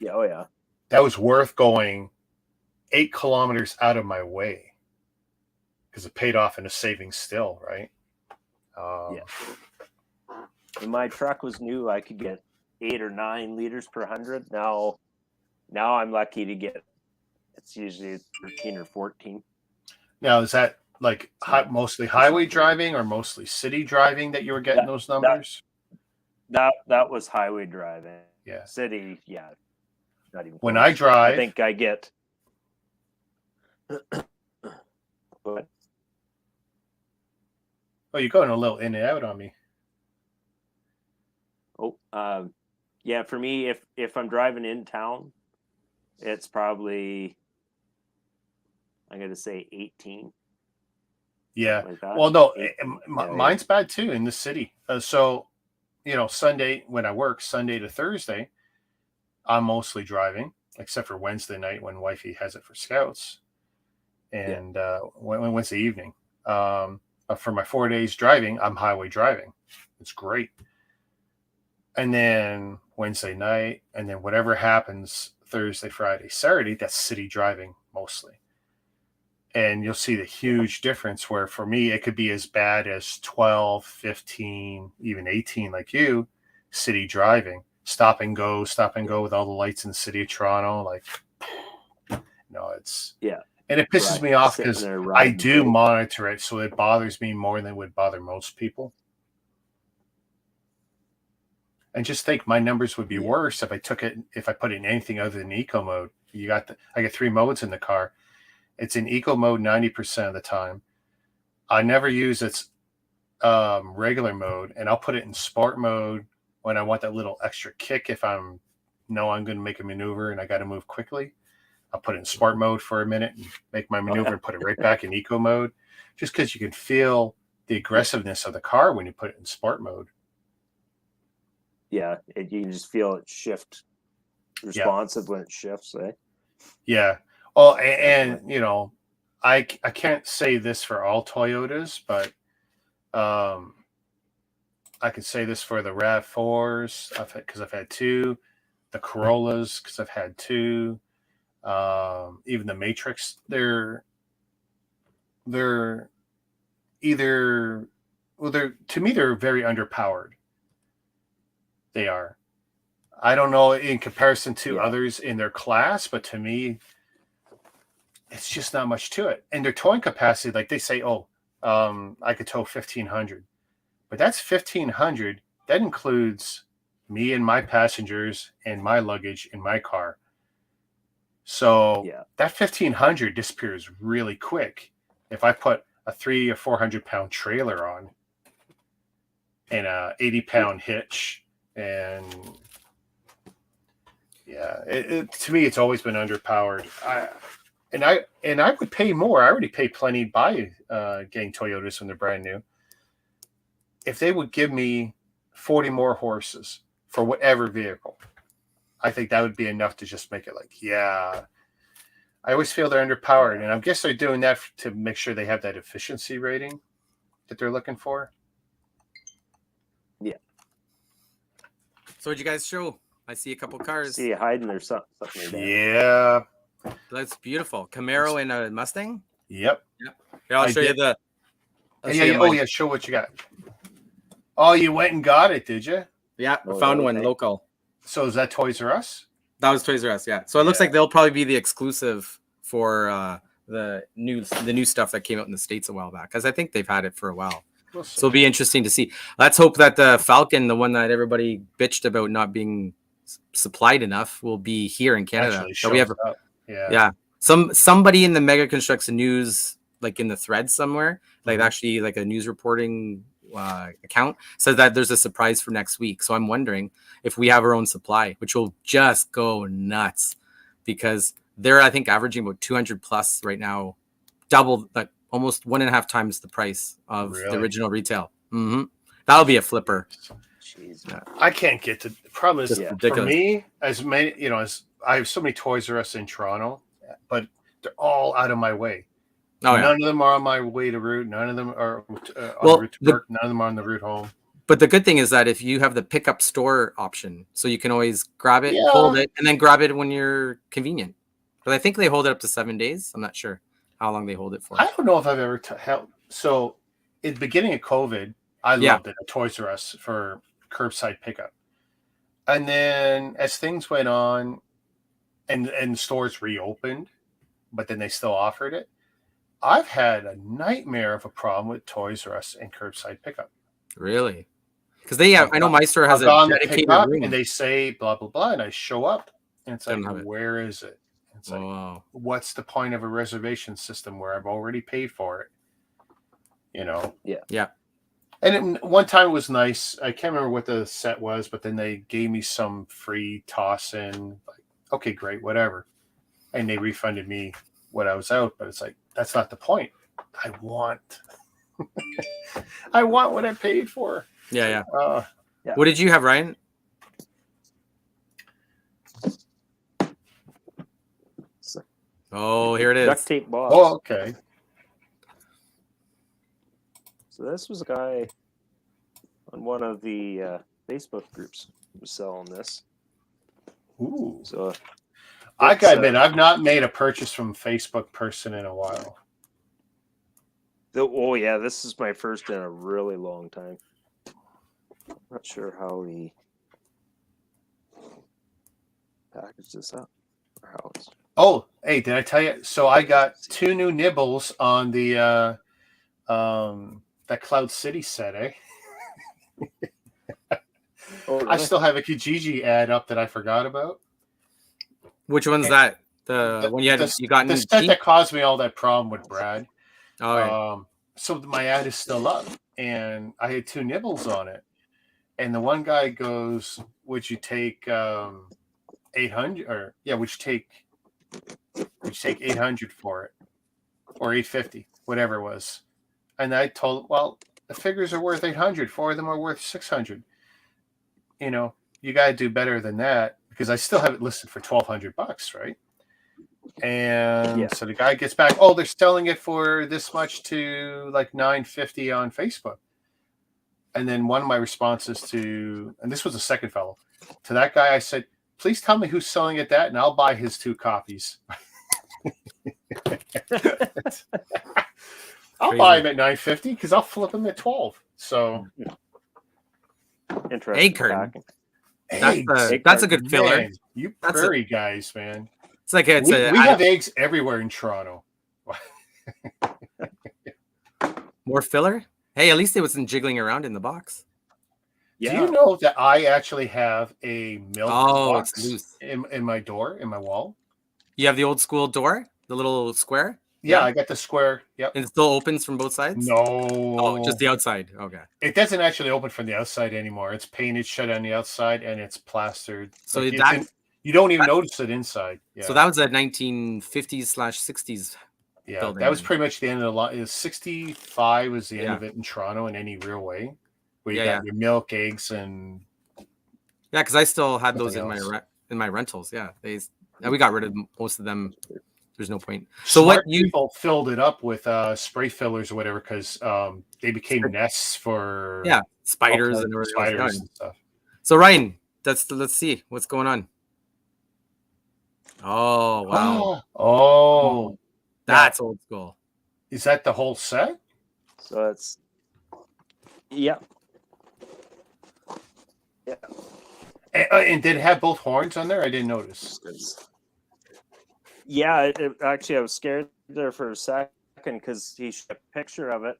S2: yeah.
S1: That was worth going 8 kilometers out of my way because it paid off in a savings still, right?
S2: When my truck was new, I could get 8 or 9 liters per 100. Now I'm lucky to get, it's usually 13 or 14.
S1: Now, is that like mostly highway driving or mostly city driving that you were getting those numbers?
S2: That was highway driving.
S1: Yeah.
S2: City, not even
S1: when
S2: close.
S1: I drive,
S2: I think I get. What?
S1: Oh, you're going a little in and out on me.
S2: Yeah. For me, if I'm driving in town, it's probably, I'm going to say 18.
S1: Yeah.
S2: Like that.
S1: Well, no,
S2: 18.
S1: Mine's bad too in the city. So, Sunday when I work, Sunday to Thursday, I'm mostly driving, except for Wednesday night when wifey has it for scouts, and Wednesday evening. For my 4 days driving, I'm highway driving. It's great. And then Wednesday night, and then whatever happens Thursday, Friday, Saturday, that's city driving mostly. And you'll see the huge difference where for me, it could be as bad as 12, 15, even 18 like you, city driving. Stop and go with all the lights in the city of Toronto. Like, it's and it pisses me off because I do monitor it, so it bothers me more than it would bother most people. And just think, my numbers would be worse if I put it in anything other than eco mode. I get 3 modes in the car. It's in eco mode 90% of the time. I never use its regular mode, and I'll put it in sport mode when I want that little extra kick. If I'm going to make a maneuver and I got to move quickly, I'll put it in sport mode for a minute and make my maneuver and put it right back in eco mode, just because you can feel the aggressiveness of the car when you put it in sport mode.
S2: Yeah, you just feel it shift, responsive when it shifts, eh?
S1: Yeah. Oh, and I can't say this for all Toyotas, but I can say this for the RAV4s because I've had 2, the Corollas because I've had 2, even the Matrix. They're either to me they're very underpowered. They are. I don't know in comparison to others in their class, but to me, it's just not much to it. And their towing capacity, like they say, I could tow 1,500. But that's 1,500. That includes me and my passengers and my luggage in my car. So that 1,500 disappears really quick if I put a 300 or 400 pound trailer on and a 80-pound hitch. And to me, it's always been underpowered. I would pay more. I already pay plenty by getting Toyotas when they're brand new. If they would give me 40 more horses for whatever vehicle, I think that would be enough to just make it I always feel they're underpowered. And I guess they're doing that to make sure they have that efficiency rating that they're looking for.
S2: Yeah.
S3: So what'd you guys show? I see a couple cars.
S2: See you hiding or something like that.
S1: Yeah.
S3: That's beautiful. Camaro and a Mustang?
S1: Yep.
S3: Here, I'll show you the...
S1: Show what you got. Oh, you went and got it, did you?
S3: Yeah, found one local.
S1: So is that Toys R Us?
S3: That was Toys R Us, yeah. So it looks like they'll probably be the exclusive for the new stuff that came out in the States a while back, because I think they've had it for a while. So it'll be interesting to see. Let's hope that the Falcon, the one that everybody bitched about not being supplied enough, will be here in Canada. So we have, somebody in the Mega Construction News, like in the thread somewhere, like actually like a news reporting account says that there's a surprise for next week. So I'm wondering if we have our own supply, which will just go nuts, because they're, I think, averaging about 200 plus right now, double, like almost 1.5 times the price of the original retail. That'll be a flipper.
S2: Jeez.
S1: I can't get to. The problem is, for
S3: ridiculous.
S1: me, as many, as I have so many Toys R Us in Toronto, but they're all out of my way. None of them are on my way to route. None of them are on route to work. None of them are on the route home.
S3: But the good thing is that if you have the pickup store option, so you can always grab it, hold it, and then grab it when you're convenient. But I think they hold it up to 7 days. I'm not sure how long they hold it for.
S1: I don't know if I've ever held. So, in the beginning of COVID, I loved it at Toys R Us for curbside pickup. And then as things went on and stores reopened, but then they still offered it, I've had a nightmare of a problem with Toys R Us and curbside pickup.
S3: Really? Because they have, I know my store has a dedicated room.
S1: And they say blah, blah, blah, and I show up and it's like, where is it? It's like, what's the point of a reservation system where I've already paid for it?
S3: Yeah.
S1: And one time it was nice. I can't remember what the set was, but then they gave me some free toss in. Like, okay, great, whatever. And they refunded me what I was out. But it's like, that's not the point. I want what I paid for.
S3: Yeah. What did you have, Ryan? Oh, here it is.
S2: Duct tape box.
S1: Oh, okay.
S2: So this was a guy on one of the Facebook groups who was selling this.
S1: Ooh.
S2: So
S1: I gotta admit, I've not made a purchase from a Facebook person in a while.
S2: Oh yeah, this is my first in a really long time. I'm not sure how he packaged this up or how it's.
S1: Oh, hey, did I tell you? So I got 2 new nibbles on the that Cloud City set, eh?
S2: Oh, really?
S1: I still have a Kijiji ad up that I forgot about.
S3: Which one's that? The one you got
S1: the set that caused me all that problem with Brad.
S3: Oh, right.
S1: So my ad is still up, and I had 2 nibbles on it, and the one guy goes, "Would you take 800? Or would you take 800 for it, or 850, whatever it was?" And I told, well, the figures are worth 800. 4 of them are worth 600. You got to do better than that, because I still have it listed for $1,200, right? And so the guy gets back, oh, they're selling it for this much to like $950 on Facebook. And then one of my responses and this was the second fellow, to that guy, I said, please tell me who's selling it that, and I'll buy his 2 copies. I'll buy him at $950 because I'll flip him at $12. So
S2: interesting.
S3: Hey, Curtin. That's a good filler.
S1: Man, you prairie guys, man.
S3: It's like
S1: we have eggs everywhere in Toronto.
S3: More filler? Hey, at least it wasn't jiggling around in the box.
S1: Yeah. Do you know that I actually have a milk box
S3: it's loose.
S1: in my door, in my wall?
S3: You have the old school door, the little square?
S1: Yeah, I got the square. Yep.
S3: And it still opens from both sides?
S1: No.
S3: Oh, just the outside. Okay.
S1: It doesn't actually open from the outside anymore. It's painted shut on the outside and it's plastered.
S3: So
S1: you don't even notice it inside. Yeah.
S3: So that was a 1950s/60s.
S1: Yeah,
S3: building.
S1: That was pretty much the end of the line. 65 was the end of it in Toronto in any real way. Where you got your milk, eggs, and
S3: because I still had those in my rentals. Yeah, we got rid of most of them. There's no point. So
S1: people filled it up with spray fillers or whatever, because they became nests for
S3: spiders
S1: and stuff.
S3: So Ryan, let's see what's going on. Oh wow! That's old school.
S1: Is that the whole set?
S2: So it's yeah.
S1: And did it have both horns on there? I didn't notice.
S2: Yeah, actually, I was scared there for a second because he showed a picture of it,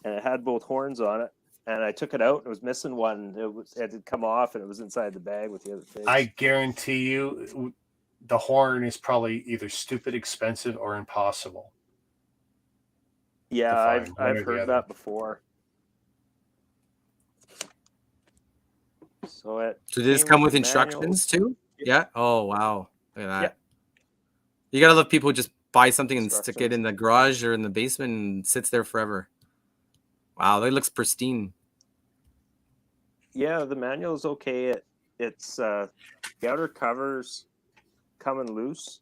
S2: and it had both horns on it. And I took it out, and it was missing one. It had come off, and it was inside the bag with the other thing.
S1: I guarantee you, the horn is probably either stupid expensive or impossible.
S2: Yeah, I've heard that before. So
S3: did this come with instructions too? Yeah. Oh wow. Look at that.
S2: Yeah.
S3: You gotta love people who just buy something and stick it in the garage or in the basement and sits there forever. Wow, that looks pristine.
S2: Yeah, the manual is okay. It's the outer covers coming loose,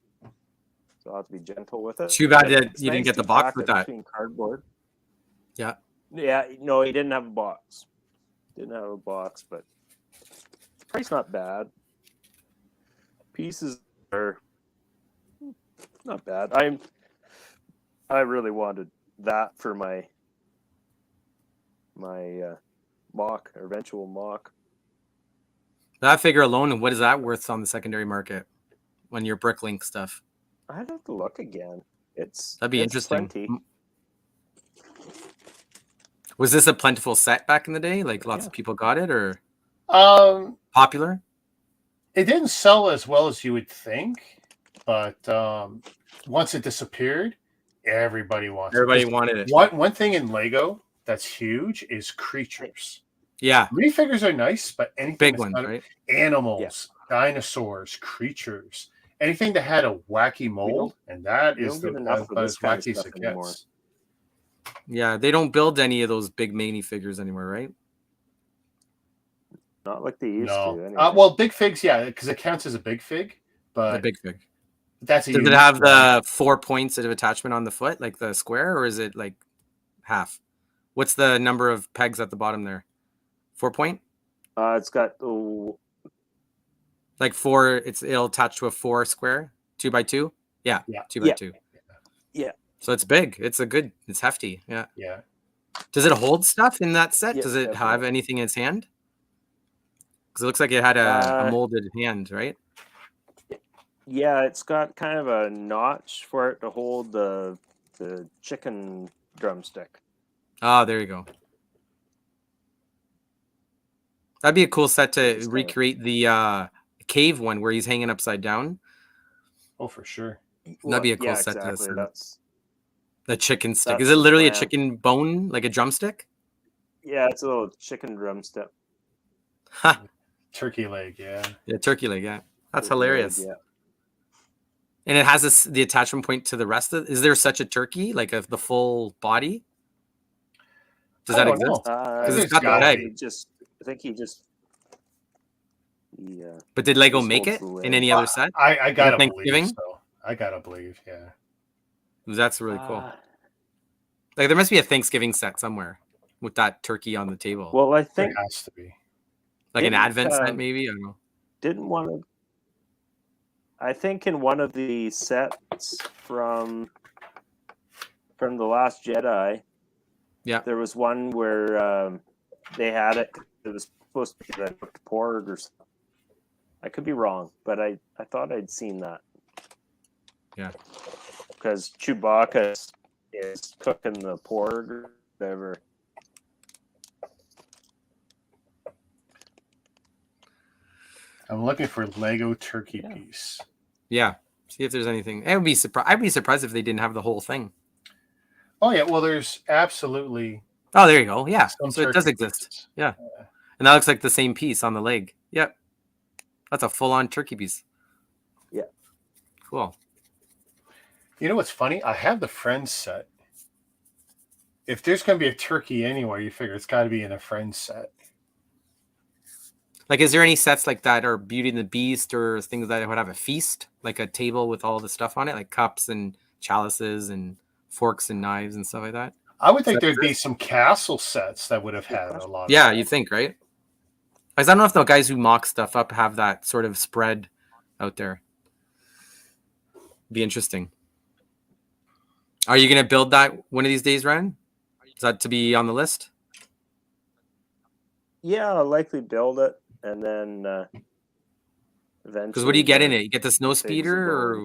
S2: so I'll have to be gentle with it.
S3: Too bad that you didn't get the box with that.
S2: Cardboard.
S3: Yeah.
S2: Yeah, no, he didn't have a box. But the price not bad. Pieces are not bad. I really wanted that for my mock or eventual mock.
S3: That figure alone, what is that worth on the secondary market when your BrickLink stuff?
S2: I'd have to look again.
S3: That'd be interesting.
S2: Plenty.
S3: Was this a plentiful set back in the day? Like lots of people got it, or popular?
S1: It didn't sell as well as you would think, but once it disappeared, everybody
S3: wanted it.
S1: One thing in Lego that's huge is creatures.
S3: Yeah,
S1: minifigures are nice, but anything
S3: big ones, right?
S1: Animals, dinosaurs, creatures, anything that had a wacky mold, and that is about as wacky as it gets.
S3: Yeah, they don't build any of those big minifigures anymore, right?
S2: Not like they used to. Anyway.
S1: Well, big figs, yeah, because it counts as a big fig. But
S3: a big fig.
S1: Does
S3: it have the 4 points of attachment on the foot, like the square, or is it like half? What's the number of pegs at the bottom there? 4 point?
S2: It's got
S3: like 4. It'll attach to a 4 square, 2 by 2. Yeah, 2 by 2.
S2: Yeah.
S3: So it's big. It's hefty. Yeah.
S1: Yeah.
S3: Does it hold stuff in that set?
S2: Yes,
S3: Does it have anything in its hand? Because it looks like it had a molded hand, right?
S2: Yeah, it's got kind of a notch for it to hold the chicken drumstick.
S3: Oh, there you go. That'd be a cool set to recreate the cave one where he's hanging upside down.
S1: Oh, for sure.
S3: That'd be a cool set
S2: exactly.
S3: to
S2: That's
S3: the chicken stick. Is it literally a chicken bone, like a drumstick?
S2: Yeah, it's a little chicken drumstick.
S3: Ha!
S1: Turkey leg, yeah.
S3: Yeah, turkey leg, yeah. That's hilarious.
S2: Leg, yeah.
S3: And it has the attachment point to the rest of. Is there such a turkey, like the full body? Does that exist? Because it's got the leg.
S2: I think he just.
S3: But did Lego make it in any other set?
S1: I gotta believe so. I gotta believe, yeah.
S3: That's really cool. Like there must be a Thanksgiving set somewhere with that turkey on the table.
S2: Well, I think
S1: there has to be.
S3: Like an Advent set, maybe? I don't know.
S2: I think in one of the sets from The Last Jedi, there was one where they had it. It was supposed to be like porg or something. I could be wrong, but I thought I'd seen that.
S3: Yeah.
S2: Because Chewbacca is cooking the porg or whatever.
S1: I'm looking for Lego turkey piece.
S3: Yeah. See if there's anything. I'd be surprised if they didn't have the whole thing.
S1: Oh yeah, well there's absolutely.
S3: Oh, there you go. Yeah. So it does exist. Pieces. Yeah. And that looks like the same piece on the leg. Yep. That's a full-on turkey piece.
S2: Yeah.
S3: Cool.
S1: You know what's funny? I have the Friends set. If there's going to be a turkey anywhere, you figure it's got to be in a Friends set.
S3: Like, is there any sets like that, or Beauty and the Beast, or things that would have a feast, like a table with all the stuff on it, like cups and chalices and forks and knives and stuff like that?
S1: I would think there'd be some castle sets that would have had a lot.
S3: Yeah, you think, right? Because I don't know if the guys who mock stuff up have that sort of spread out there. Be interesting. Are you going to build that one of these days, Ryan? Is that to be on the list?
S2: Yeah, I'll likely build it, and then eventually.
S3: Because what do you get in it? You get the snow speeder, or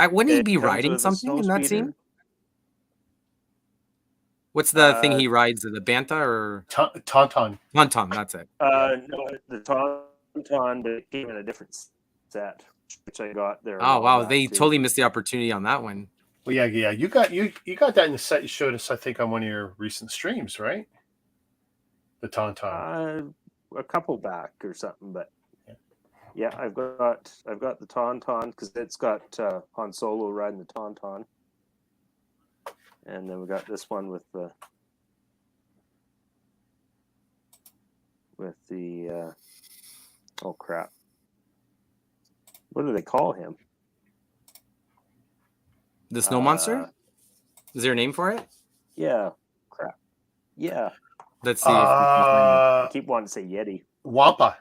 S3: wouldn't he be riding something in that scene? What's the thing he rides? The Bantha or
S1: Tauntaun?
S3: Tauntaun, that's it.
S2: No, the Tauntaun, but it came in a different set, which I got there.
S3: Oh wow, they totally missed the opportunity on that one.
S1: Well, yeah. You got that in the set you showed us, I think, on one of your recent streams, right? The Tauntaun.
S2: a couple back or something, but yeah, I've got the Tauntaun because it's got Han Solo riding the Tauntaun, and then we got this one with the oh crap, what do they call him?
S3: The snow monster? Is there a name for it?
S2: Yeah, crap. Yeah.
S3: Let's see. If we can find
S2: I keep wanting to say Yeti.
S1: Wampa.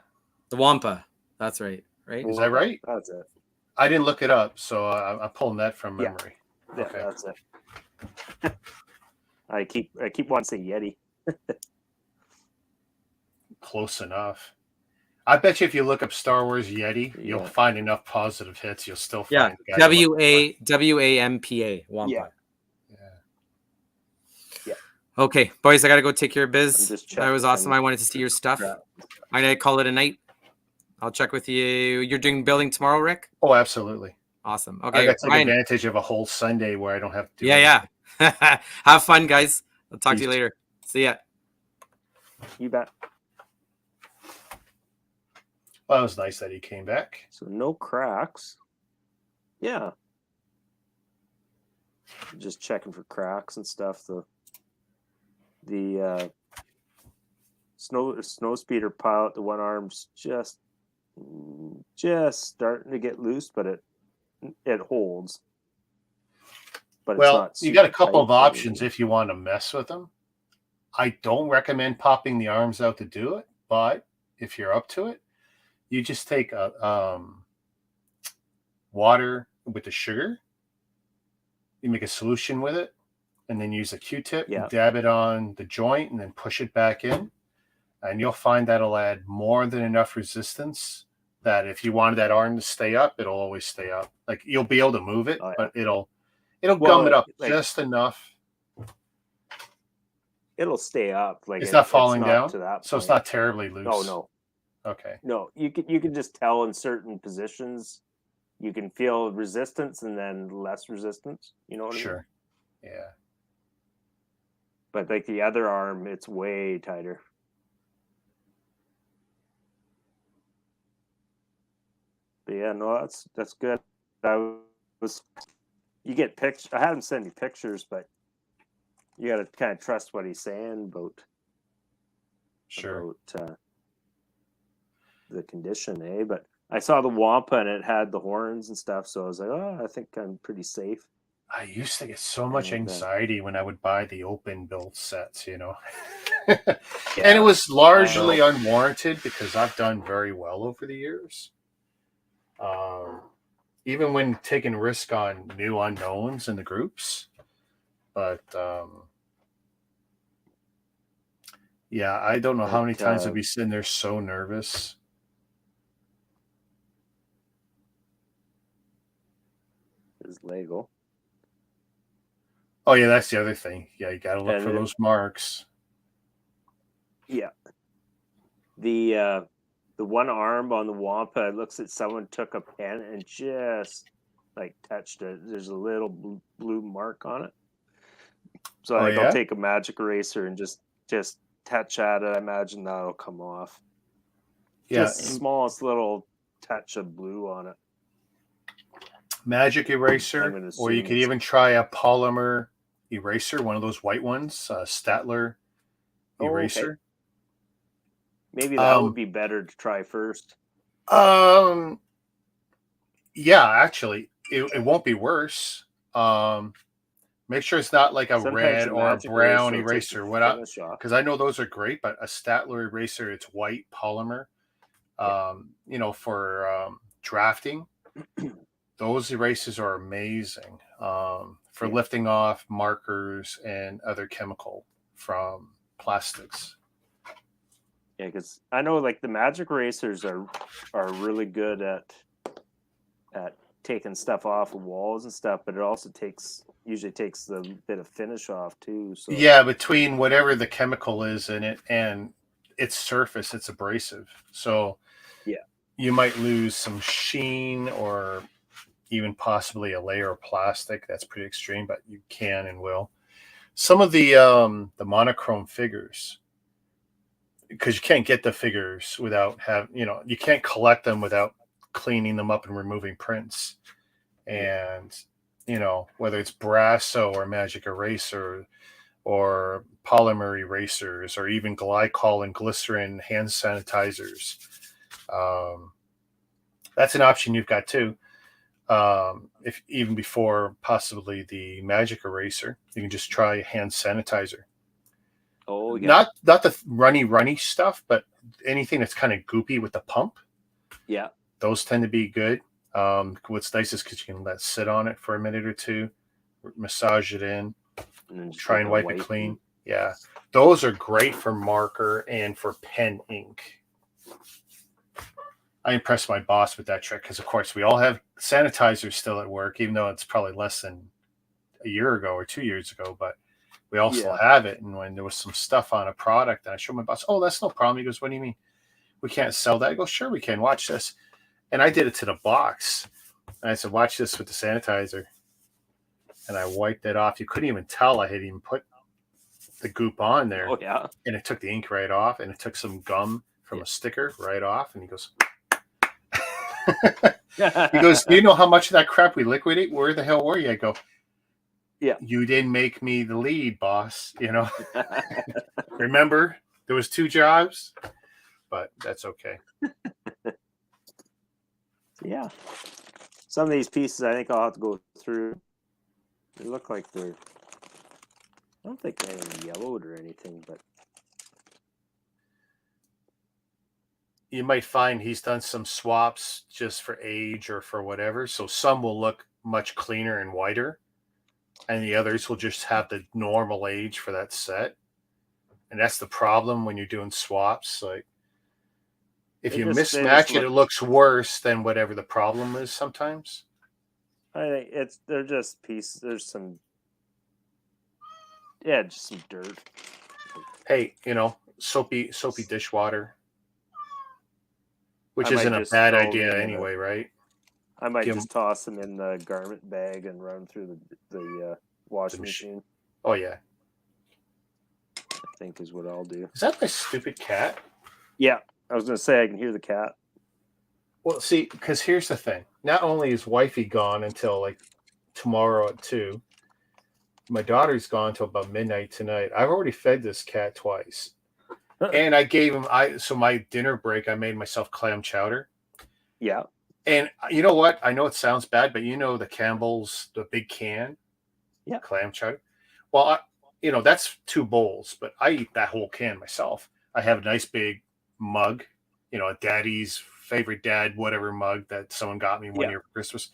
S3: the Wampa. That's right. Right?
S1: Is that right?
S2: That's it.
S1: I didn't look it up, so I'm pulling that from memory.
S2: Yeah,
S1: Okay.
S2: that's it. I keep wanting to say Yeti.
S1: Close enough. I bet you if you look up Star Wars Yeti, you'll find enough positive hits. You'll still find the guy
S3: WAMPA Wampa.
S1: Yeah.
S3: Okay, boys, I gotta go take care of biz.
S2: Just
S3: That was awesome. I wanted to see your stuff.
S2: Yeah.
S3: I'm gonna call it a night. I'll check with you. You're doing building tomorrow, Rick?
S1: Oh, absolutely.
S3: Awesome.
S1: I
S3: Okay,
S1: got to take advantage of a whole Sunday where I don't have to do
S3: Yeah. Have fun, guys. I'll talk to you later. See ya.
S2: You bet.
S1: Well, it was nice that he came back.
S2: So no cracks. Yeah. Just checking for cracks and stuff. The snow speeder pilot, the one arm's just starting to get loose, but it holds. But
S1: well,
S2: it's not
S1: you got a couple of
S2: tight.
S1: options if you want to mess with them. I don't recommend popping the arms out to do it, but if you're up to it, you just take a water with the sugar. You make a solution with it, and then use a Q-tip, and dab it on the joint, and then push it back in. And you'll find that'll add more than enough resistance that if you wanted that arm to stay up, it'll always stay up. Like you'll be able to move it, but it'll gum it up just enough.
S2: It'll stay up. Like
S1: it's not falling
S2: it's not
S1: down
S2: to that
S1: so it's not terribly loose.
S2: Oh no.
S1: Okay.
S2: No, you can just tell in certain positions. You can feel resistance and then less resistance. You know what I mean?
S1: Sure. Yeah.
S2: But like the other arm, it's way tighter. But yeah, no, that's good. You get pictures. I haven't sent you pictures, but you got to kind of trust what he's saying about.
S1: Sure.
S2: About the condition, But I saw the Wampa and it had the horns and stuff, so I was like, oh, I think I'm pretty safe.
S1: I used to get so much anxiety when I would buy the open build sets, and it was largely unwarranted because I've done very well over the years. Even when taking risk on new unknowns in the groups, but I don't know how many times I'd be sitting there so nervous.
S2: Is Lego.
S1: Oh yeah, that's the other thing. Yeah, you got to look for those marks.
S2: Yeah. The one arm on the Wampa, it looks like someone took a pen and just like touched it. There's a little blue mark on it. So I'll take a magic eraser and just touch at it. I imagine that'll come off.
S1: Yeah,
S2: just the smallest little touch of blue on it.
S1: Magic eraser, or you could even try a polymer eraser, one of those white ones, Statler eraser.
S2: Okay. Maybe that would be better to try first.
S1: Yeah, actually, it won't be worse. Make sure it's not like a red or a brown eraser. Because I know those are great, but a Statler eraser, it's white polymer. For drafting. Those erasers are amazing for lifting off markers and other chemical from plastics.
S2: Yeah, because I know like the magic erasers are really good at taking stuff off of walls and stuff, but it also usually takes the bit of finish off too. So
S1: yeah, between whatever the chemical is in it and its surface, it's abrasive. So you might lose some sheen or even possibly a layer of plastic. That's pretty extreme, but you can and will. Some of the monochrome figures, because you can't get the figures without you can't collect them without cleaning them up and removing prints. And whether it's Brasso or Magic Eraser or polymer erasers or even glycol and glycerin hand sanitizers, that's an option you've got too. If even before possibly the Magic Eraser, you can just try hand sanitizer.
S2: Oh yeah.
S1: Not the runny stuff, but anything that's kind of goopy with the pump.
S2: Yeah.
S1: Those tend to be good. What's nice is because you can let it sit on it for a minute or two, massage it in, and try and wipe it clean. Yeah. Those are great for marker and for pen ink. I impressed my boss with that trick because, of course, we all have sanitizers still at work, even though it's probably less than a year ago or 2 years ago, but we all still have it. And when there was some stuff on a product, and I showed my boss, oh, that's no problem. He goes, what do you mean? We can't sell that? I go, sure, we can. Watch this. And I did it to the box. And I said, watch this with the sanitizer. And I wiped it off. You couldn't even tell I had even put the goop on there.
S2: Oh, yeah.
S1: And it took the ink right off, and it took some gum from a sticker right off. And he goes, he goes, do you know how much of that crap we liquidate? Where the hell were you? I go,
S2: yeah,
S1: you didn't make me the lead, boss. Remember, there was 2 jobs, but that's okay.
S2: Yeah. Some of these pieces I think I'll have to go through. They look like they're, I don't think they're yellowed or anything, but
S1: you might find he's done some swaps just for age or for whatever. So some will look much cleaner and whiter, and the others will just have the normal age for that set. And that's the problem when you're doing swaps. Like, if you mismatch it, it looks worse than whatever the problem is sometimes.
S2: I think they're just pieces. There's some, just some dirt.
S1: Hey, soapy dishwater. Which isn't a bad idea anyway, right?
S2: I might just toss them in the garment bag and run through the washing machine.
S1: Oh, yeah.
S2: I think is what I'll do.
S1: Is that my stupid cat?
S2: Yeah. I was going to say I can hear the cat.
S1: Well, see, because here's the thing. Not only is wifey gone until like tomorrow at 2, my daughter's gone until about midnight tonight. I've already fed this cat twice. And I gave him, so my dinner break, I made myself clam chowder.
S2: Yeah.
S1: And you know what? I know it sounds bad, but the Campbell's, the big can, clam chowder. Well, that's 2 bowls, but I eat that whole can myself. I have a nice big mug, a daddy's favorite dad, whatever mug that someone got me one year for Christmas.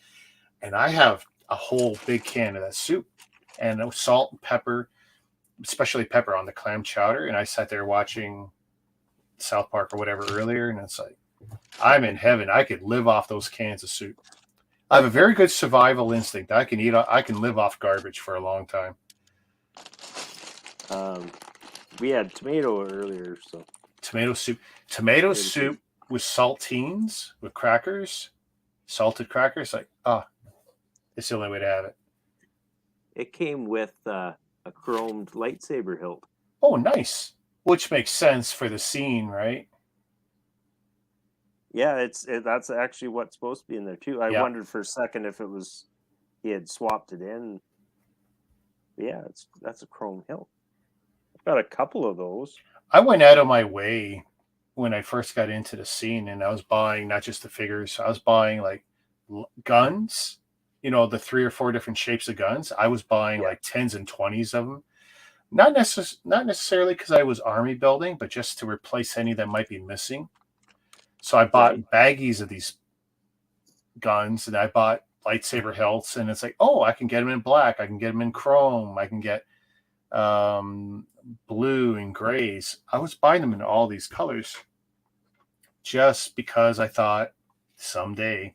S1: And I have a whole big can of that soup and salt and pepper, especially pepper on the clam chowder. And I sat there watching South Park or whatever earlier, and it's like, I'm in heaven. I could live off those cans of soup. I have a very good survival instinct. I can live off garbage for a long time.
S2: We had tomato earlier, so
S1: tomato soup with saltines, with crackers, salted crackers. Like, it's the only way to have it.
S2: It came with a chromed lightsaber hilt.
S1: Oh, nice. Which makes sense for the scene, right?
S2: Yeah, that's actually what's supposed to be in there too. I wondered for a second if he had swapped it in. Yeah, that's a chrome hilt. I've got a couple of those. I
S1: went out of my way when I first got into the scene, and I was buying not just the figures. I was buying like guns. The 3 or 4 different shapes of guns. I was buying like 10s and 20s of them. Not necessarily because I was army building, but just to replace any that might be missing. So I bought baggies of these guns, and I bought lightsaber hilts, and it's like, oh, I can get them in black. I can get them in chrome. I can get blue and grays. I was buying them in all these colors just because I thought someday.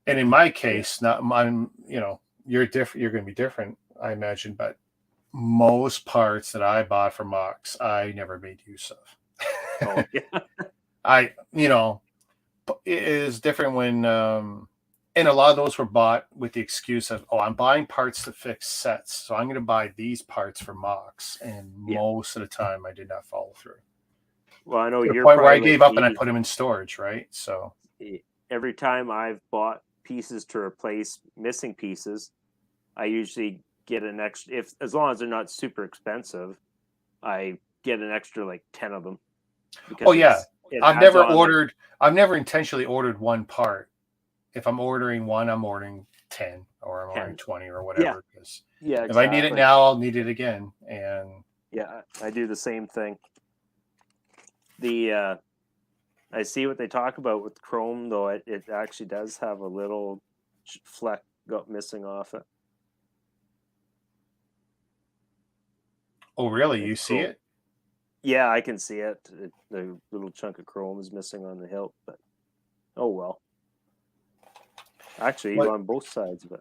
S1: And in my case, you're different. You're going to be different, I imagine. But most parts that I bought from Mox, I never made use of.
S2: Oh, yeah.
S1: It is different when And a lot of those were bought with the excuse of, oh, I'm buying parts to fix sets, so I'm going to buy these parts for mocks. And most of the time, I did not follow through.
S2: Well, I know
S1: to the
S2: you're
S1: point where I
S2: probably
S1: gave
S2: like
S1: up and I
S2: me.
S1: put them in storage, right? So
S2: Every time I've bought pieces to replace missing pieces, I usually get an extra, as long as they're not super expensive, I get an extra like 10 of them.
S1: Because I've never intentionally ordered one part. If I'm ordering one, I'm ordering 10 or I'm ordering 20 or whatever. Because
S2: exactly.
S1: If I need it now, I'll need it again. And
S2: yeah, I do the same thing. I see what they talk about with chrome, though. It actually does have a little fleck missing off it.
S1: Oh, really? You see it?
S2: Yeah, I can see it. The little chunk of chrome is missing on the hilt, but oh well. Actually, on both sides of it.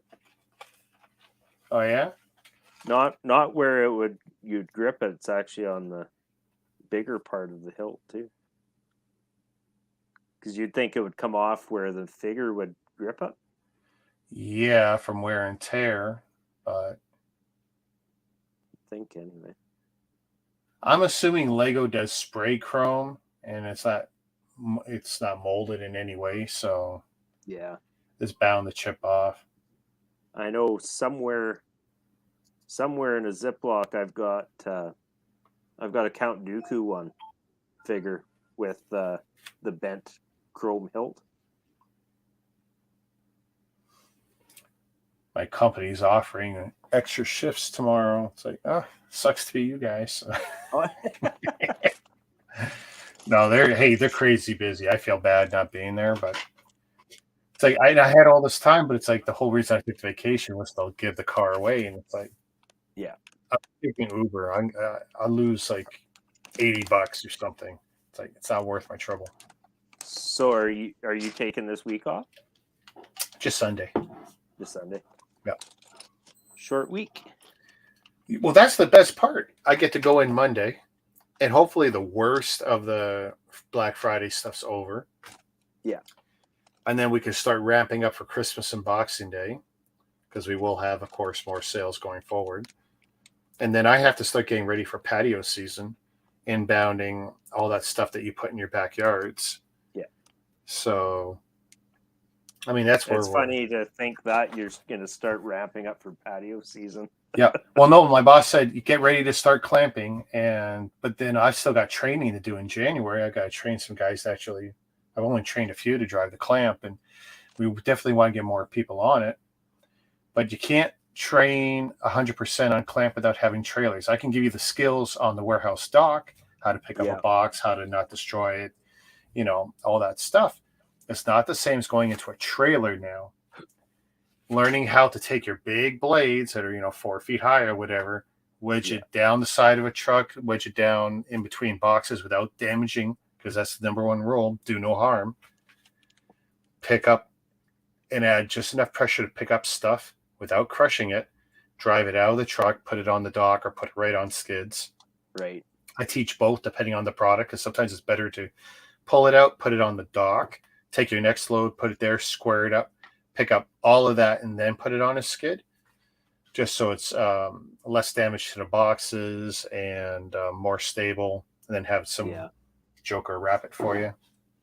S1: Oh yeah?
S2: Not where you'd grip it. It's actually on the bigger part of the hilt too. Because you'd think it would come off where the figure would grip it.
S1: Yeah, from wear and tear, but
S2: I think anyway.
S1: I'm assuming Lego does spray chrome, and it's not molded in any way, so
S2: yeah,
S1: it's bound to chip off.
S2: I know somewhere in a Ziploc I've got a Count Dooku one figure with the bent chrome hilt.
S1: My company's offering extra shifts tomorrow. It's like, oh, sucks to be you guys. No, they're crazy busy. I feel bad not being there, but it's like I had all this time, but it's like the whole reason I took vacation was to give the car away, and it's like,
S2: yeah,
S1: I'm taking Uber. I'll lose like $80 or something. It's like it's not worth my trouble.
S2: So are you taking this week off?
S1: Just Sunday.
S2: Just Sunday.
S1: Yeah.
S2: Short week.
S1: Well, that's the best part. I get to go in Monday, and hopefully the worst of the Black Friday stuff's over.
S2: Yeah.
S1: And then we can start ramping up for Christmas and Boxing Day, because we will have, of course, more sales going forward. And then I have to start getting ready for patio season, inbounding all that stuff that you put in your backyards.
S2: Yeah.
S1: So, I mean, that's where
S2: it's funny to think that you're going to start ramping up for patio season.
S1: Yeah. Well, no, my boss said you get ready to start clamping, but then I've still got training to do in January. I got to train some guys. Actually, I've only trained a few to drive the clamp, and we definitely want to get more people on it. But you can't train 100% on clamp without having trailers. I can give you the skills on the warehouse dock, how to pick up a box, how to not destroy it, all that stuff. It's not the same as going into a trailer now. Learning how to take your big blades that are, 4 feet high or whatever, wedge it down the side of a truck, wedge it down in between boxes without damaging, because that's the number one rule, do no harm. Pick up and add just enough pressure to pick up stuff without crushing it, drive it out of the truck, put it on the dock, or put it right on skids.
S2: Right.
S1: I teach both depending on the product, because sometimes it's better to pull it out, put it on the dock, take your next load, put it there, square it up, pick up all of that, and then put it on a skid, just so it's less damage to the boxes and more stable, and then have some joker wrap it for you.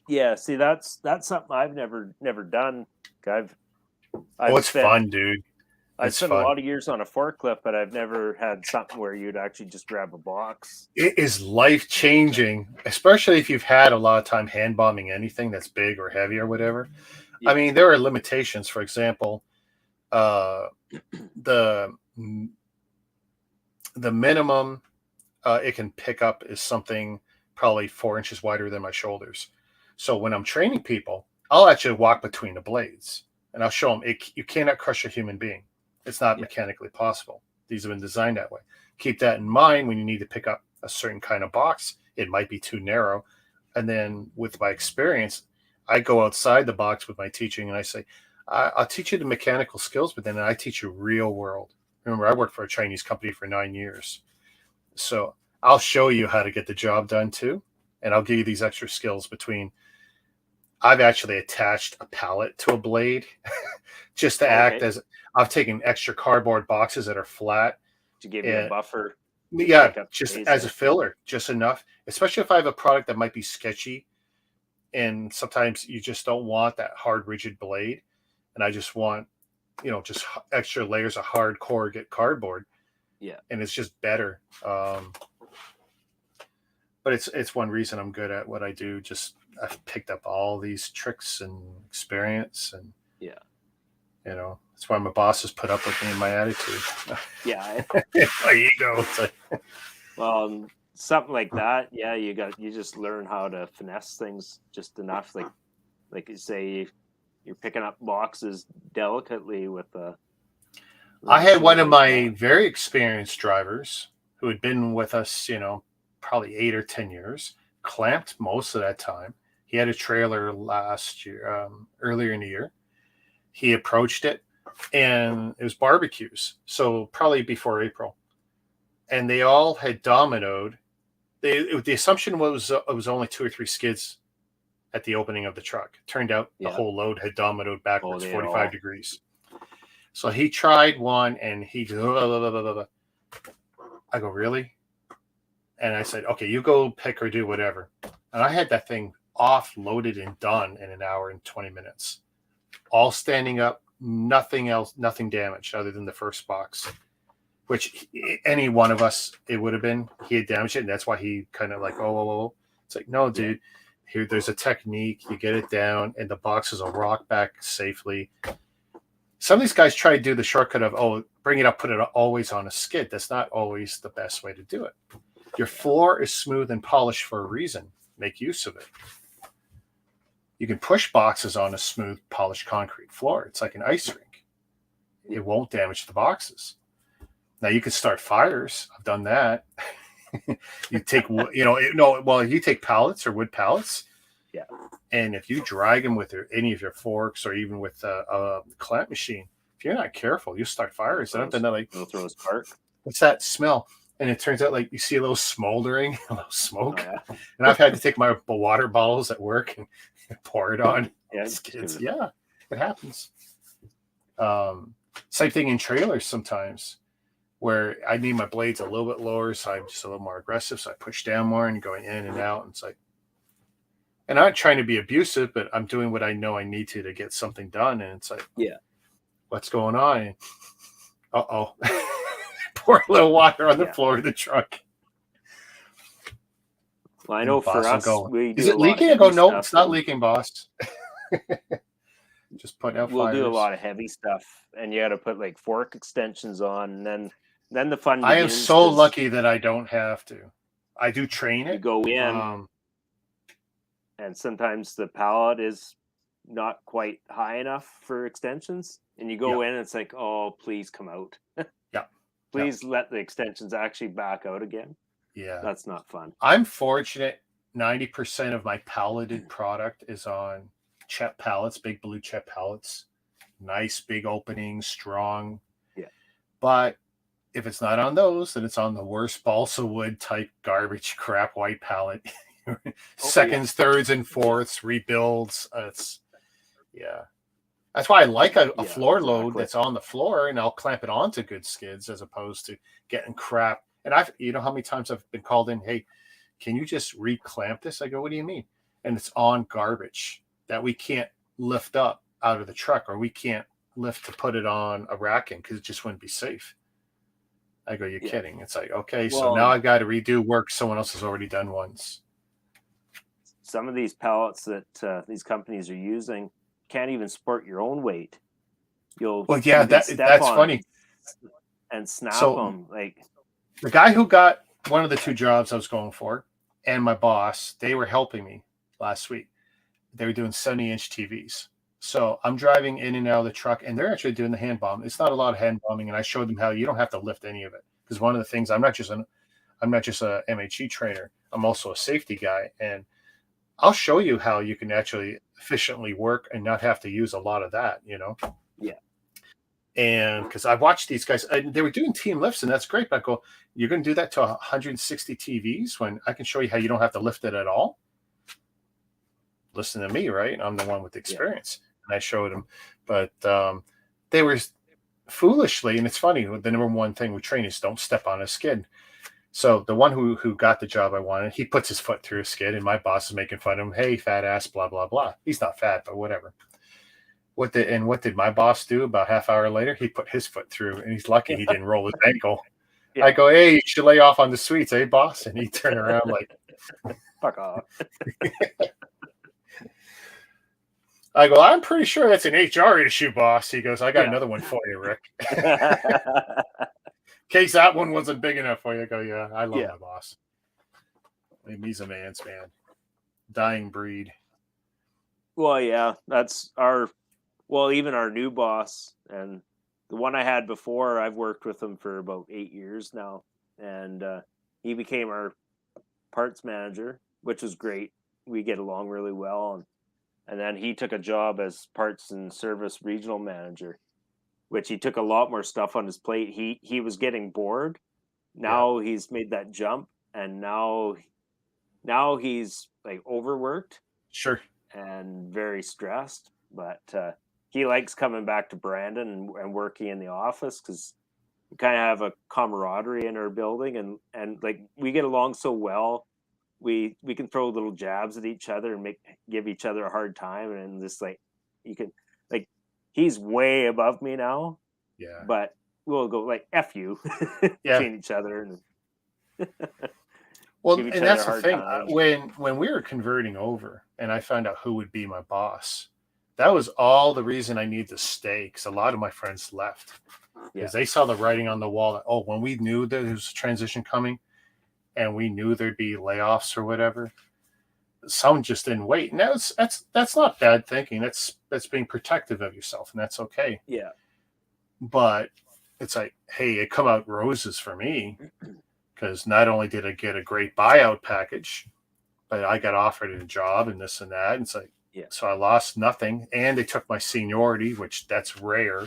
S2: Yeah, see, that's something I've never done.
S1: It's fun, dude.
S2: I've spent a lot of years on a forklift, but I've never had something where you'd actually just grab a box.
S1: It is life-changing, especially if you've had a lot of time hand bombing anything that's big or heavy or whatever. Yeah. I mean, there are limitations. For example, the minimum it can pick up is something probably 4 inches wider than my shoulders. So when I'm training people, I'll actually walk between the blades, and I'll show them you cannot crush a human being. It's not mechanically possible. These have been designed that way. Keep that in mind when you need to pick up a certain kind of box. It might be too narrow. And then with my experience, I go outside the box with my teaching, and I say, I'll teach you the mechanical skills, but then I teach you real world. Remember, I worked for a Chinese company for 9 years. So I'll show you how to get the job done too. And I'll give you these extra skills between I've actually attached a pallet to a blade just to act as I've taken extra cardboard boxes that are flat
S2: to give you a buffer.
S1: Yeah, just as a filler, just enough, especially if I have a product that might be sketchy. And sometimes you just don't want that hard, rigid blade. And I just want, just extra layers of hard corrugate cardboard.
S2: Yeah.
S1: And it's just better. But it's one reason I'm good at what I do. Just I've picked up all these tricks and experience, and that's why my bosses put up with me and my attitude.
S2: Yeah.
S1: My ego. It's like,
S2: well, something like that. Yeah, you just learn how to finesse things just enough. Like you say, you're picking up boxes delicately with a.
S1: I had one of my very experienced drivers who had been with us, probably 8 or 10 years, clamped most of that time. He had a trailer last year, earlier in the year. He approached it, and it was barbecues, so probably before April. And they all had dominoed. The assumption was it was only 2 or 3 skids at the opening of the truck. Turned out the whole load had dominoed backwards 45 degrees. So he tried one, and he goes, I go, really? And I said, okay, you go pick or do whatever. And I had that thing offloaded and done in an hour and 20 minutes. All standing up, nothing else, nothing damaged other than the first box, which any one of us, it would have been. He had damaged it, and that's why he kind of like, oh. It's like, no, dude, here, there's a technique. You get it down, and the boxes will rock back safely. Some of these guys try to do the shortcut of, bring it up, put it always on a skid. That's not always the best way to do it. Your floor is smooth and polished for a reason. Make use of it. You can push boxes on a smooth, polished concrete floor. It's like an ice rink. It won't damage the boxes. Now you can start fires. I've done that. You take, you take pallets or wood pallets.
S2: Yeah.
S1: And if you drag them with any of your forks or even with a clamp machine, if you're not careful, you start fires. And I've done that
S2: it'll throw a spark.
S1: What's that smell? And it turns out like you see a little smoldering, a little smoke. Oh, yeah. And I've had to take my water bottles at work and pour it on skids. Yeah, it happens. Same thing in trailers sometimes, where I need my blades a little bit lower, so I'm just a little more aggressive. So I push down more and going in and out. And it's like, and I'm not trying to be abusive, but I'm doing what I know I need to get something done. And it's like, what's going on? Uh-oh. Pour a little water on the floor of the truck.
S2: Well, I know for us,
S1: is it leaking? I go, no, it's not leaking, boss. Just putting out fires.
S2: We'll do a lot of heavy stuff, and you got to put like fork extensions on, and then the fun.
S1: I am so lucky that I don't have to. I do train it.
S2: You go in, and sometimes the pallet is not quite high enough for extensions, and you go in, and it's like, oh, please come out. Please let the extensions actually back out again.
S1: Yeah.
S2: That's not fun.
S1: I'm fortunate 90% of my palleted product is on Chet pallets, big blue Chet pallets. Nice big openings, strong.
S2: Yeah.
S1: But if it's not on those, then it's on the worst balsa wood type garbage crap white pallet. Seconds, thirds, and fourths, rebuilds. That's why I like a floor load that's on the floor, and I'll clamp it onto good skids as opposed to getting crap. And how many times I've been called in, hey, can you just re-clamp this? I go, what do you mean? And it's on garbage that we can't lift up out of the truck, or we can't lift to put it on a racking because it just wouldn't be safe. I go, you're kidding. It's like, okay, so now I've got to redo work someone else has already done once.
S2: Some of these pallets that these companies are using can't even support your own weight.
S1: That's funny.
S2: And snap them. Like
S1: the guy who got one of the 2 jobs I was going for, and my boss, they were helping me last week. They were doing 70-inch TVs. So I'm driving in and out of the truck, and they're actually doing the hand bomb. It's not a lot of hand bombing, and I showed them how you don't have to lift any of it, because one of the things I'm not just a MHE trainer. I'm also a safety guy, and I'll show you how you can actually efficiently work and not have to use a lot of that,
S2: Yeah.
S1: And because I watched these guys, and they were doing team lifts, and that's great. But I go, you're going to do that to 160 TVs when I can show you how you don't have to lift it at all? listen to me, right? I'm the one with experience. And I showed them, but they were foolishly, and it's funny, the number one thing with trainees, don't step on a skid. So the one who got the job I wanted, he puts his foot through a skid, and my boss is making fun of him. Hey, fat ass, blah, blah, blah. He's not fat, but whatever. What did my boss do about half hour later? He put his foot through, and he's lucky he didn't roll his ankle. I go, hey, you should lay off on the sweets, eh, boss? And he turned around like,
S2: fuck off.
S1: I go, I'm pretty sure that's an HR issue, boss. He goes, I got another one for you, Rick. In case that one wasn't big enough for you. I go, yeah, I love my boss. I mean, he's a man's man. Dying breed.
S2: Well, yeah, that's even our new boss, and the one I had before, I've worked with him for about 8 years now, and he became our parts manager, which was great. We get along really well, and then he took a job as parts and service regional manager, which he took a lot more stuff on his plate. He was getting bored. Now he's made that jump, and now he's like overworked.
S1: Sure.
S2: And very stressed, but he likes coming back to Brandon and working in the office because we kind of have a camaraderie in our building, and like we get along so well. We can throw little jabs at each other and give each other a hard time, and just like you can, like, he's way above me now.
S1: Yeah.
S2: But we'll go like F you between each other and
S1: well, and that's the thing. When we were converting over and I found out who would be my boss, that was all the reason I needed to stay, because a lot of my friends left because they saw the writing on the wall that, when we knew there was a transition coming and we knew there'd be layoffs or whatever, some just didn't wait. And that's not bad thinking. That's being protective of yourself, and that's okay.
S2: Yeah.
S1: But it's like, hey, it come out roses for me. Because not only did I get a great buyout package, but I got offered a job and this and that. And it's like, so I lost nothing. And they took my seniority, which that's rare.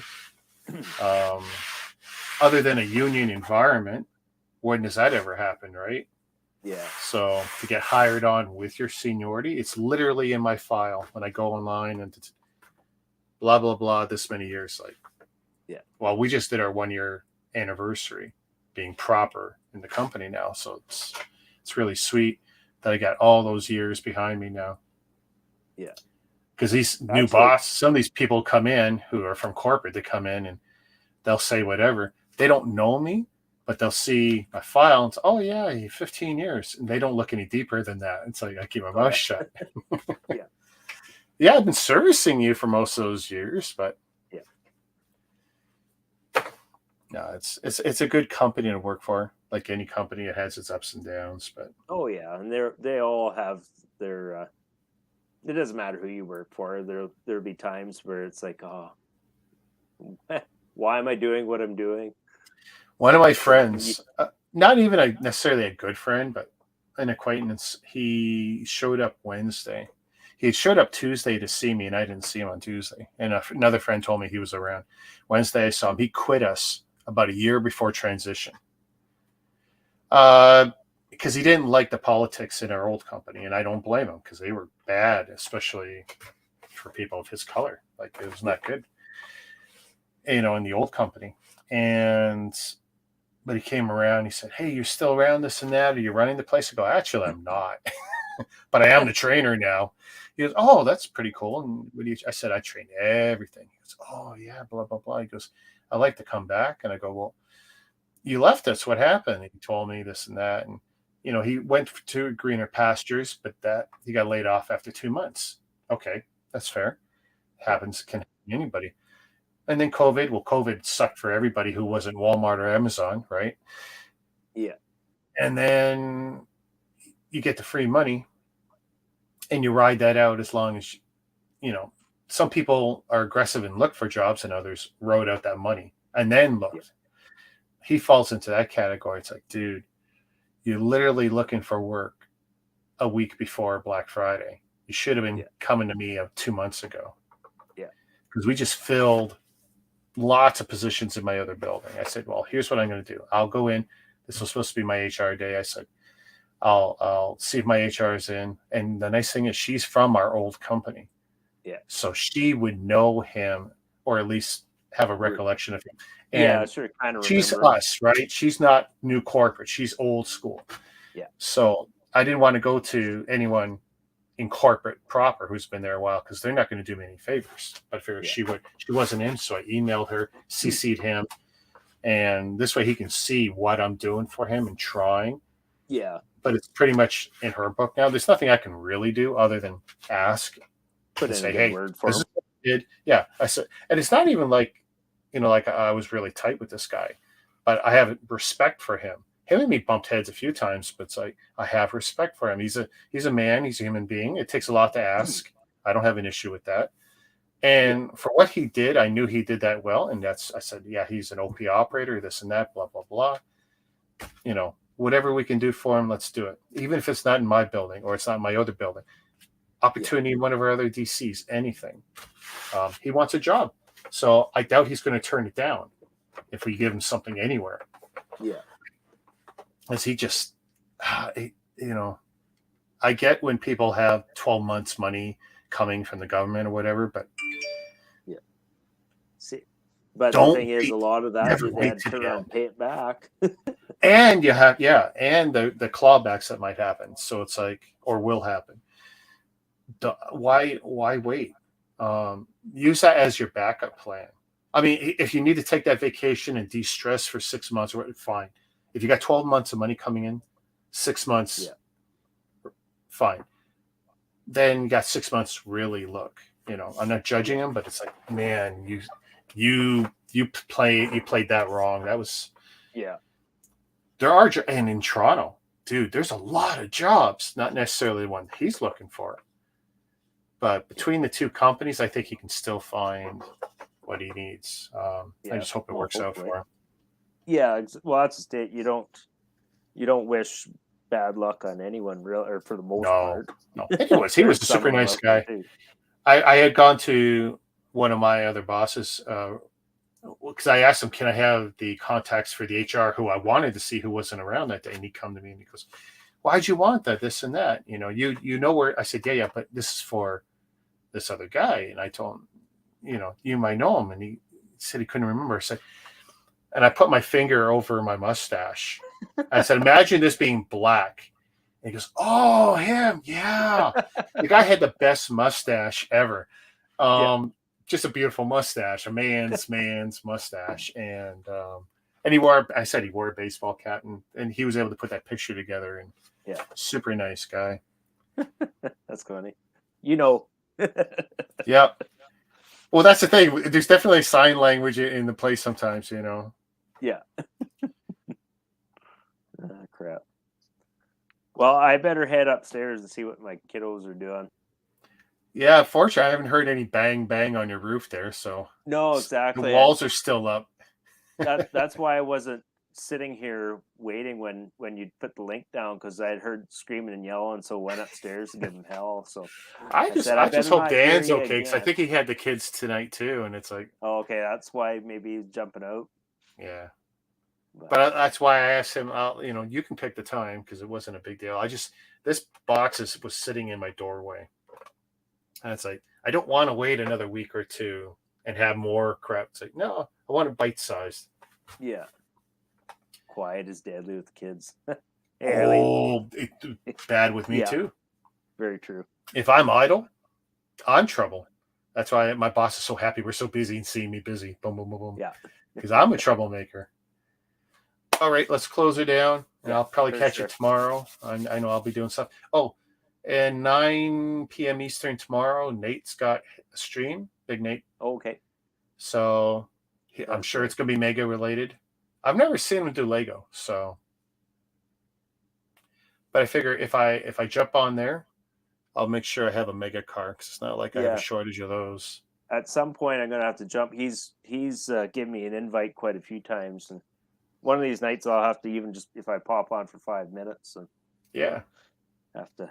S1: Other than a union environment, when does that ever happen, right?
S2: Yeah.
S1: So to get hired on with your seniority, it's literally in my file when I go online and blah, blah, blah, this many years. Like, well, we just did our 1 year anniversary being proper in the company now, so it's really sweet that I got all those years behind me now.
S2: Yeah,
S1: because these new boss, some of these people come in who are from corporate, they come in and they'll say whatever. They don't know me, but they'll see my file and say, oh yeah, 15 years, and they don't look any deeper than that. It's like I keep my mouth shut. Yeah, I've been servicing you for most of those years, but no, it's a good company to work for. Like any company, it has its ups and downs. But
S2: and they all have their. It doesn't matter who you work for. There'll be times where it's like, why am I doing what I'm doing?
S1: One of my friends, not even necessarily a good friend, but an acquaintance, he showed up Wednesday. He had showed up Tuesday to see me, and I didn't see him on Tuesday. And another friend told me he was around. Wednesday, I saw him. He quit us about a year before transition because he didn't like the politics in our old company, and I don't blame him because they were bad, especially for people of his color. Like, it was not good, in the old company. But he came around. He said, "Hey, you're still around, this and that? Are you running the place?" I go, "Actually, I'm not, but I am the trainer now." He goes, "Oh, that's pretty cool." And I said, "I train everything." He goes, "Oh yeah, blah blah blah." He goes, "I like to come back." And I go, "Well, you left us. What happened?" And he told me this and that. And, he went to greener pastures, but that he got laid off after 2 months. Okay, that's fair. Happens, can happen to anybody. And then COVID sucked for everybody who wasn't Walmart or Amazon, right?
S2: Yeah.
S1: And then you get the free money and you ride that out as long as, some people are aggressive and look for jobs, and others rode out that money and then looked. Yeah. He falls into that category. It's like, dude, you're literally looking for work a week before Black Friday. You should have been coming to me 2 months ago.
S2: Yeah.
S1: Because we just filled lots of positions in my other building. I said, well, here's what I'm going to do. I'll go in. This was supposed to be my HR day. I said, I'll see if my HR is in. And the nice thing is she's from our old company.
S2: Yeah.
S1: So she would know him, or at least have a recollection of him. And
S2: yeah, sure, kind of
S1: she's
S2: remember.
S1: us, right? She's not new corporate. She's old school.
S2: Yeah.
S1: So I didn't want to go to anyone in corporate proper who's been there a while, because they're not going to do me any favors. But I figured she wasn't in, so I emailed her, CC'd him, and this way he can see what I'm doing for him and trying.
S2: Yeah.
S1: But it's pretty much in her book now. There's nothing I can really do other than ask,
S2: put in
S1: say,
S2: a good
S1: hey,
S2: word for him.
S1: Did. Yeah, I said, and it's not even like, like I was really tight with this guy, but I have respect for him. Him and me bumped heads a few times, but it's like I have respect for him. He's a man. He's a human being. It takes a lot to ask. I don't have an issue with that. And for what he did, I knew he did that well. And I said, yeah, he's an OP operator, this and that, blah, blah, blah. Whatever we can do for him, let's do it. Even if it's not in my building or it's not in my other building. Opportunity in one of our other DCs, anything. He wants a job. So I doubt he's going to turn it down if we give him something anywhere.
S2: Yeah.
S1: As he just, I get when people have 12 months money coming from the government or whatever, but
S2: but the thing is, a lot of that they had to turn around and pay it back.
S1: And you have, and the clawbacks that might happen. So it's like, or will happen. Why wait? Use that as your backup plan. I mean, if you need to take that vacation and de-stress for 6 months, fine. If you got 12 months of money coming in, 6 months, fine. Then you got 6 months. Really look. I'm not judging him, but it's like, man, you played that wrong. That was There are, and in Toronto, dude, there's a lot of jobs. Not necessarily the one he's looking for, but between the two companies, I think he can still find what he needs. I just hope it works out for him.
S2: Yeah, well, that's the state. You don't wish bad luck on anyone, real, or for the most part.
S1: No, he was a super nice guy. I had gone to one of my other bosses because I asked him, can I have the contacts for the HR who I wanted to see, who wasn't around that day, and he'd come to me and he goes, why'd you want that, this and that? You know where. I said, yeah, but this is for this other guy. And I told him, you might know him, and he said he couldn't remember. I said, and I put my finger over my mustache. I said, imagine this being black. And he goes, oh, him. Yeah. The guy had the best mustache ever. Just a beautiful mustache, a man's mustache. And he wore a baseball cap, and he was able to put that picture together. And super nice guy.
S2: That's funny.
S1: Yeah. Well, that's the thing. There's definitely sign language in the place sometimes,
S2: Yeah. Crap. Well, I better head upstairs and see what my kiddos are doing.
S1: Yeah, fortunately, I haven't heard any bang bang on your roof there. So
S2: no, exactly.
S1: The walls are still up.
S2: That's why I wasn't sitting here waiting when you put the link down, because I had heard screaming and yelling, so went upstairs to give him hell. So
S1: I just hope Dan's okay, because I think he had the kids tonight too, and it's like,
S2: oh, okay, that's why maybe he's jumping out.
S1: Yeah. But that's why I asked him, you can pick the time, because it wasn't a big deal. This box was sitting in my doorway. And it's like, I don't want to wait another week or two and have more crap. It's like, no, I want it bite-sized.
S2: Yeah. Quiet is deadly with the kids.
S1: It's bad with me too.
S2: Very true.
S1: If I'm idle, I'm trouble. That's why my boss is so happy we're so busy and seeing me busy. Boom, boom, boom, boom.
S2: Yeah.
S1: Because I'm a troublemaker. All right, let's close it down. And I'll probably catch you tomorrow. I know I'll be doing stuff. Oh, and 9 p.m. Eastern tomorrow, Nate's got a stream. Big Nate.
S2: Okay.
S1: So I'm sure it's going to be Mega related. I've never seen him do Lego, so. But I figure if I jump on there, I'll make sure I have a Mega car, because it's not like I have a shortage of those.
S2: At some point, I'm going to have to jump. He's given me an invite quite a few times, and one of these nights I'll have to even just, if I pop on for 5 minutes, and have to.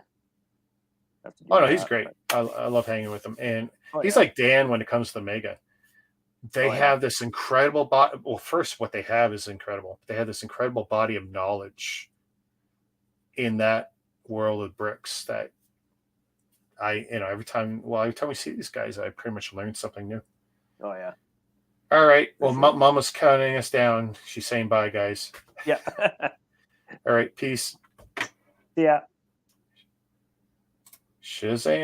S1: Oh no, he's great. I love hanging with him, and he's like Dan when it comes to the Mega. They have this incredible body. Well, first, what they have is incredible. They have this incredible body of knowledge, in that world of bricks that every time we see these guys, I pretty much learn something new.
S2: Oh yeah.
S1: All right. Well, Mama's counting us down. She's saying bye, guys.
S2: Yeah.
S1: All right. Peace.
S2: Yeah.
S1: Shazam.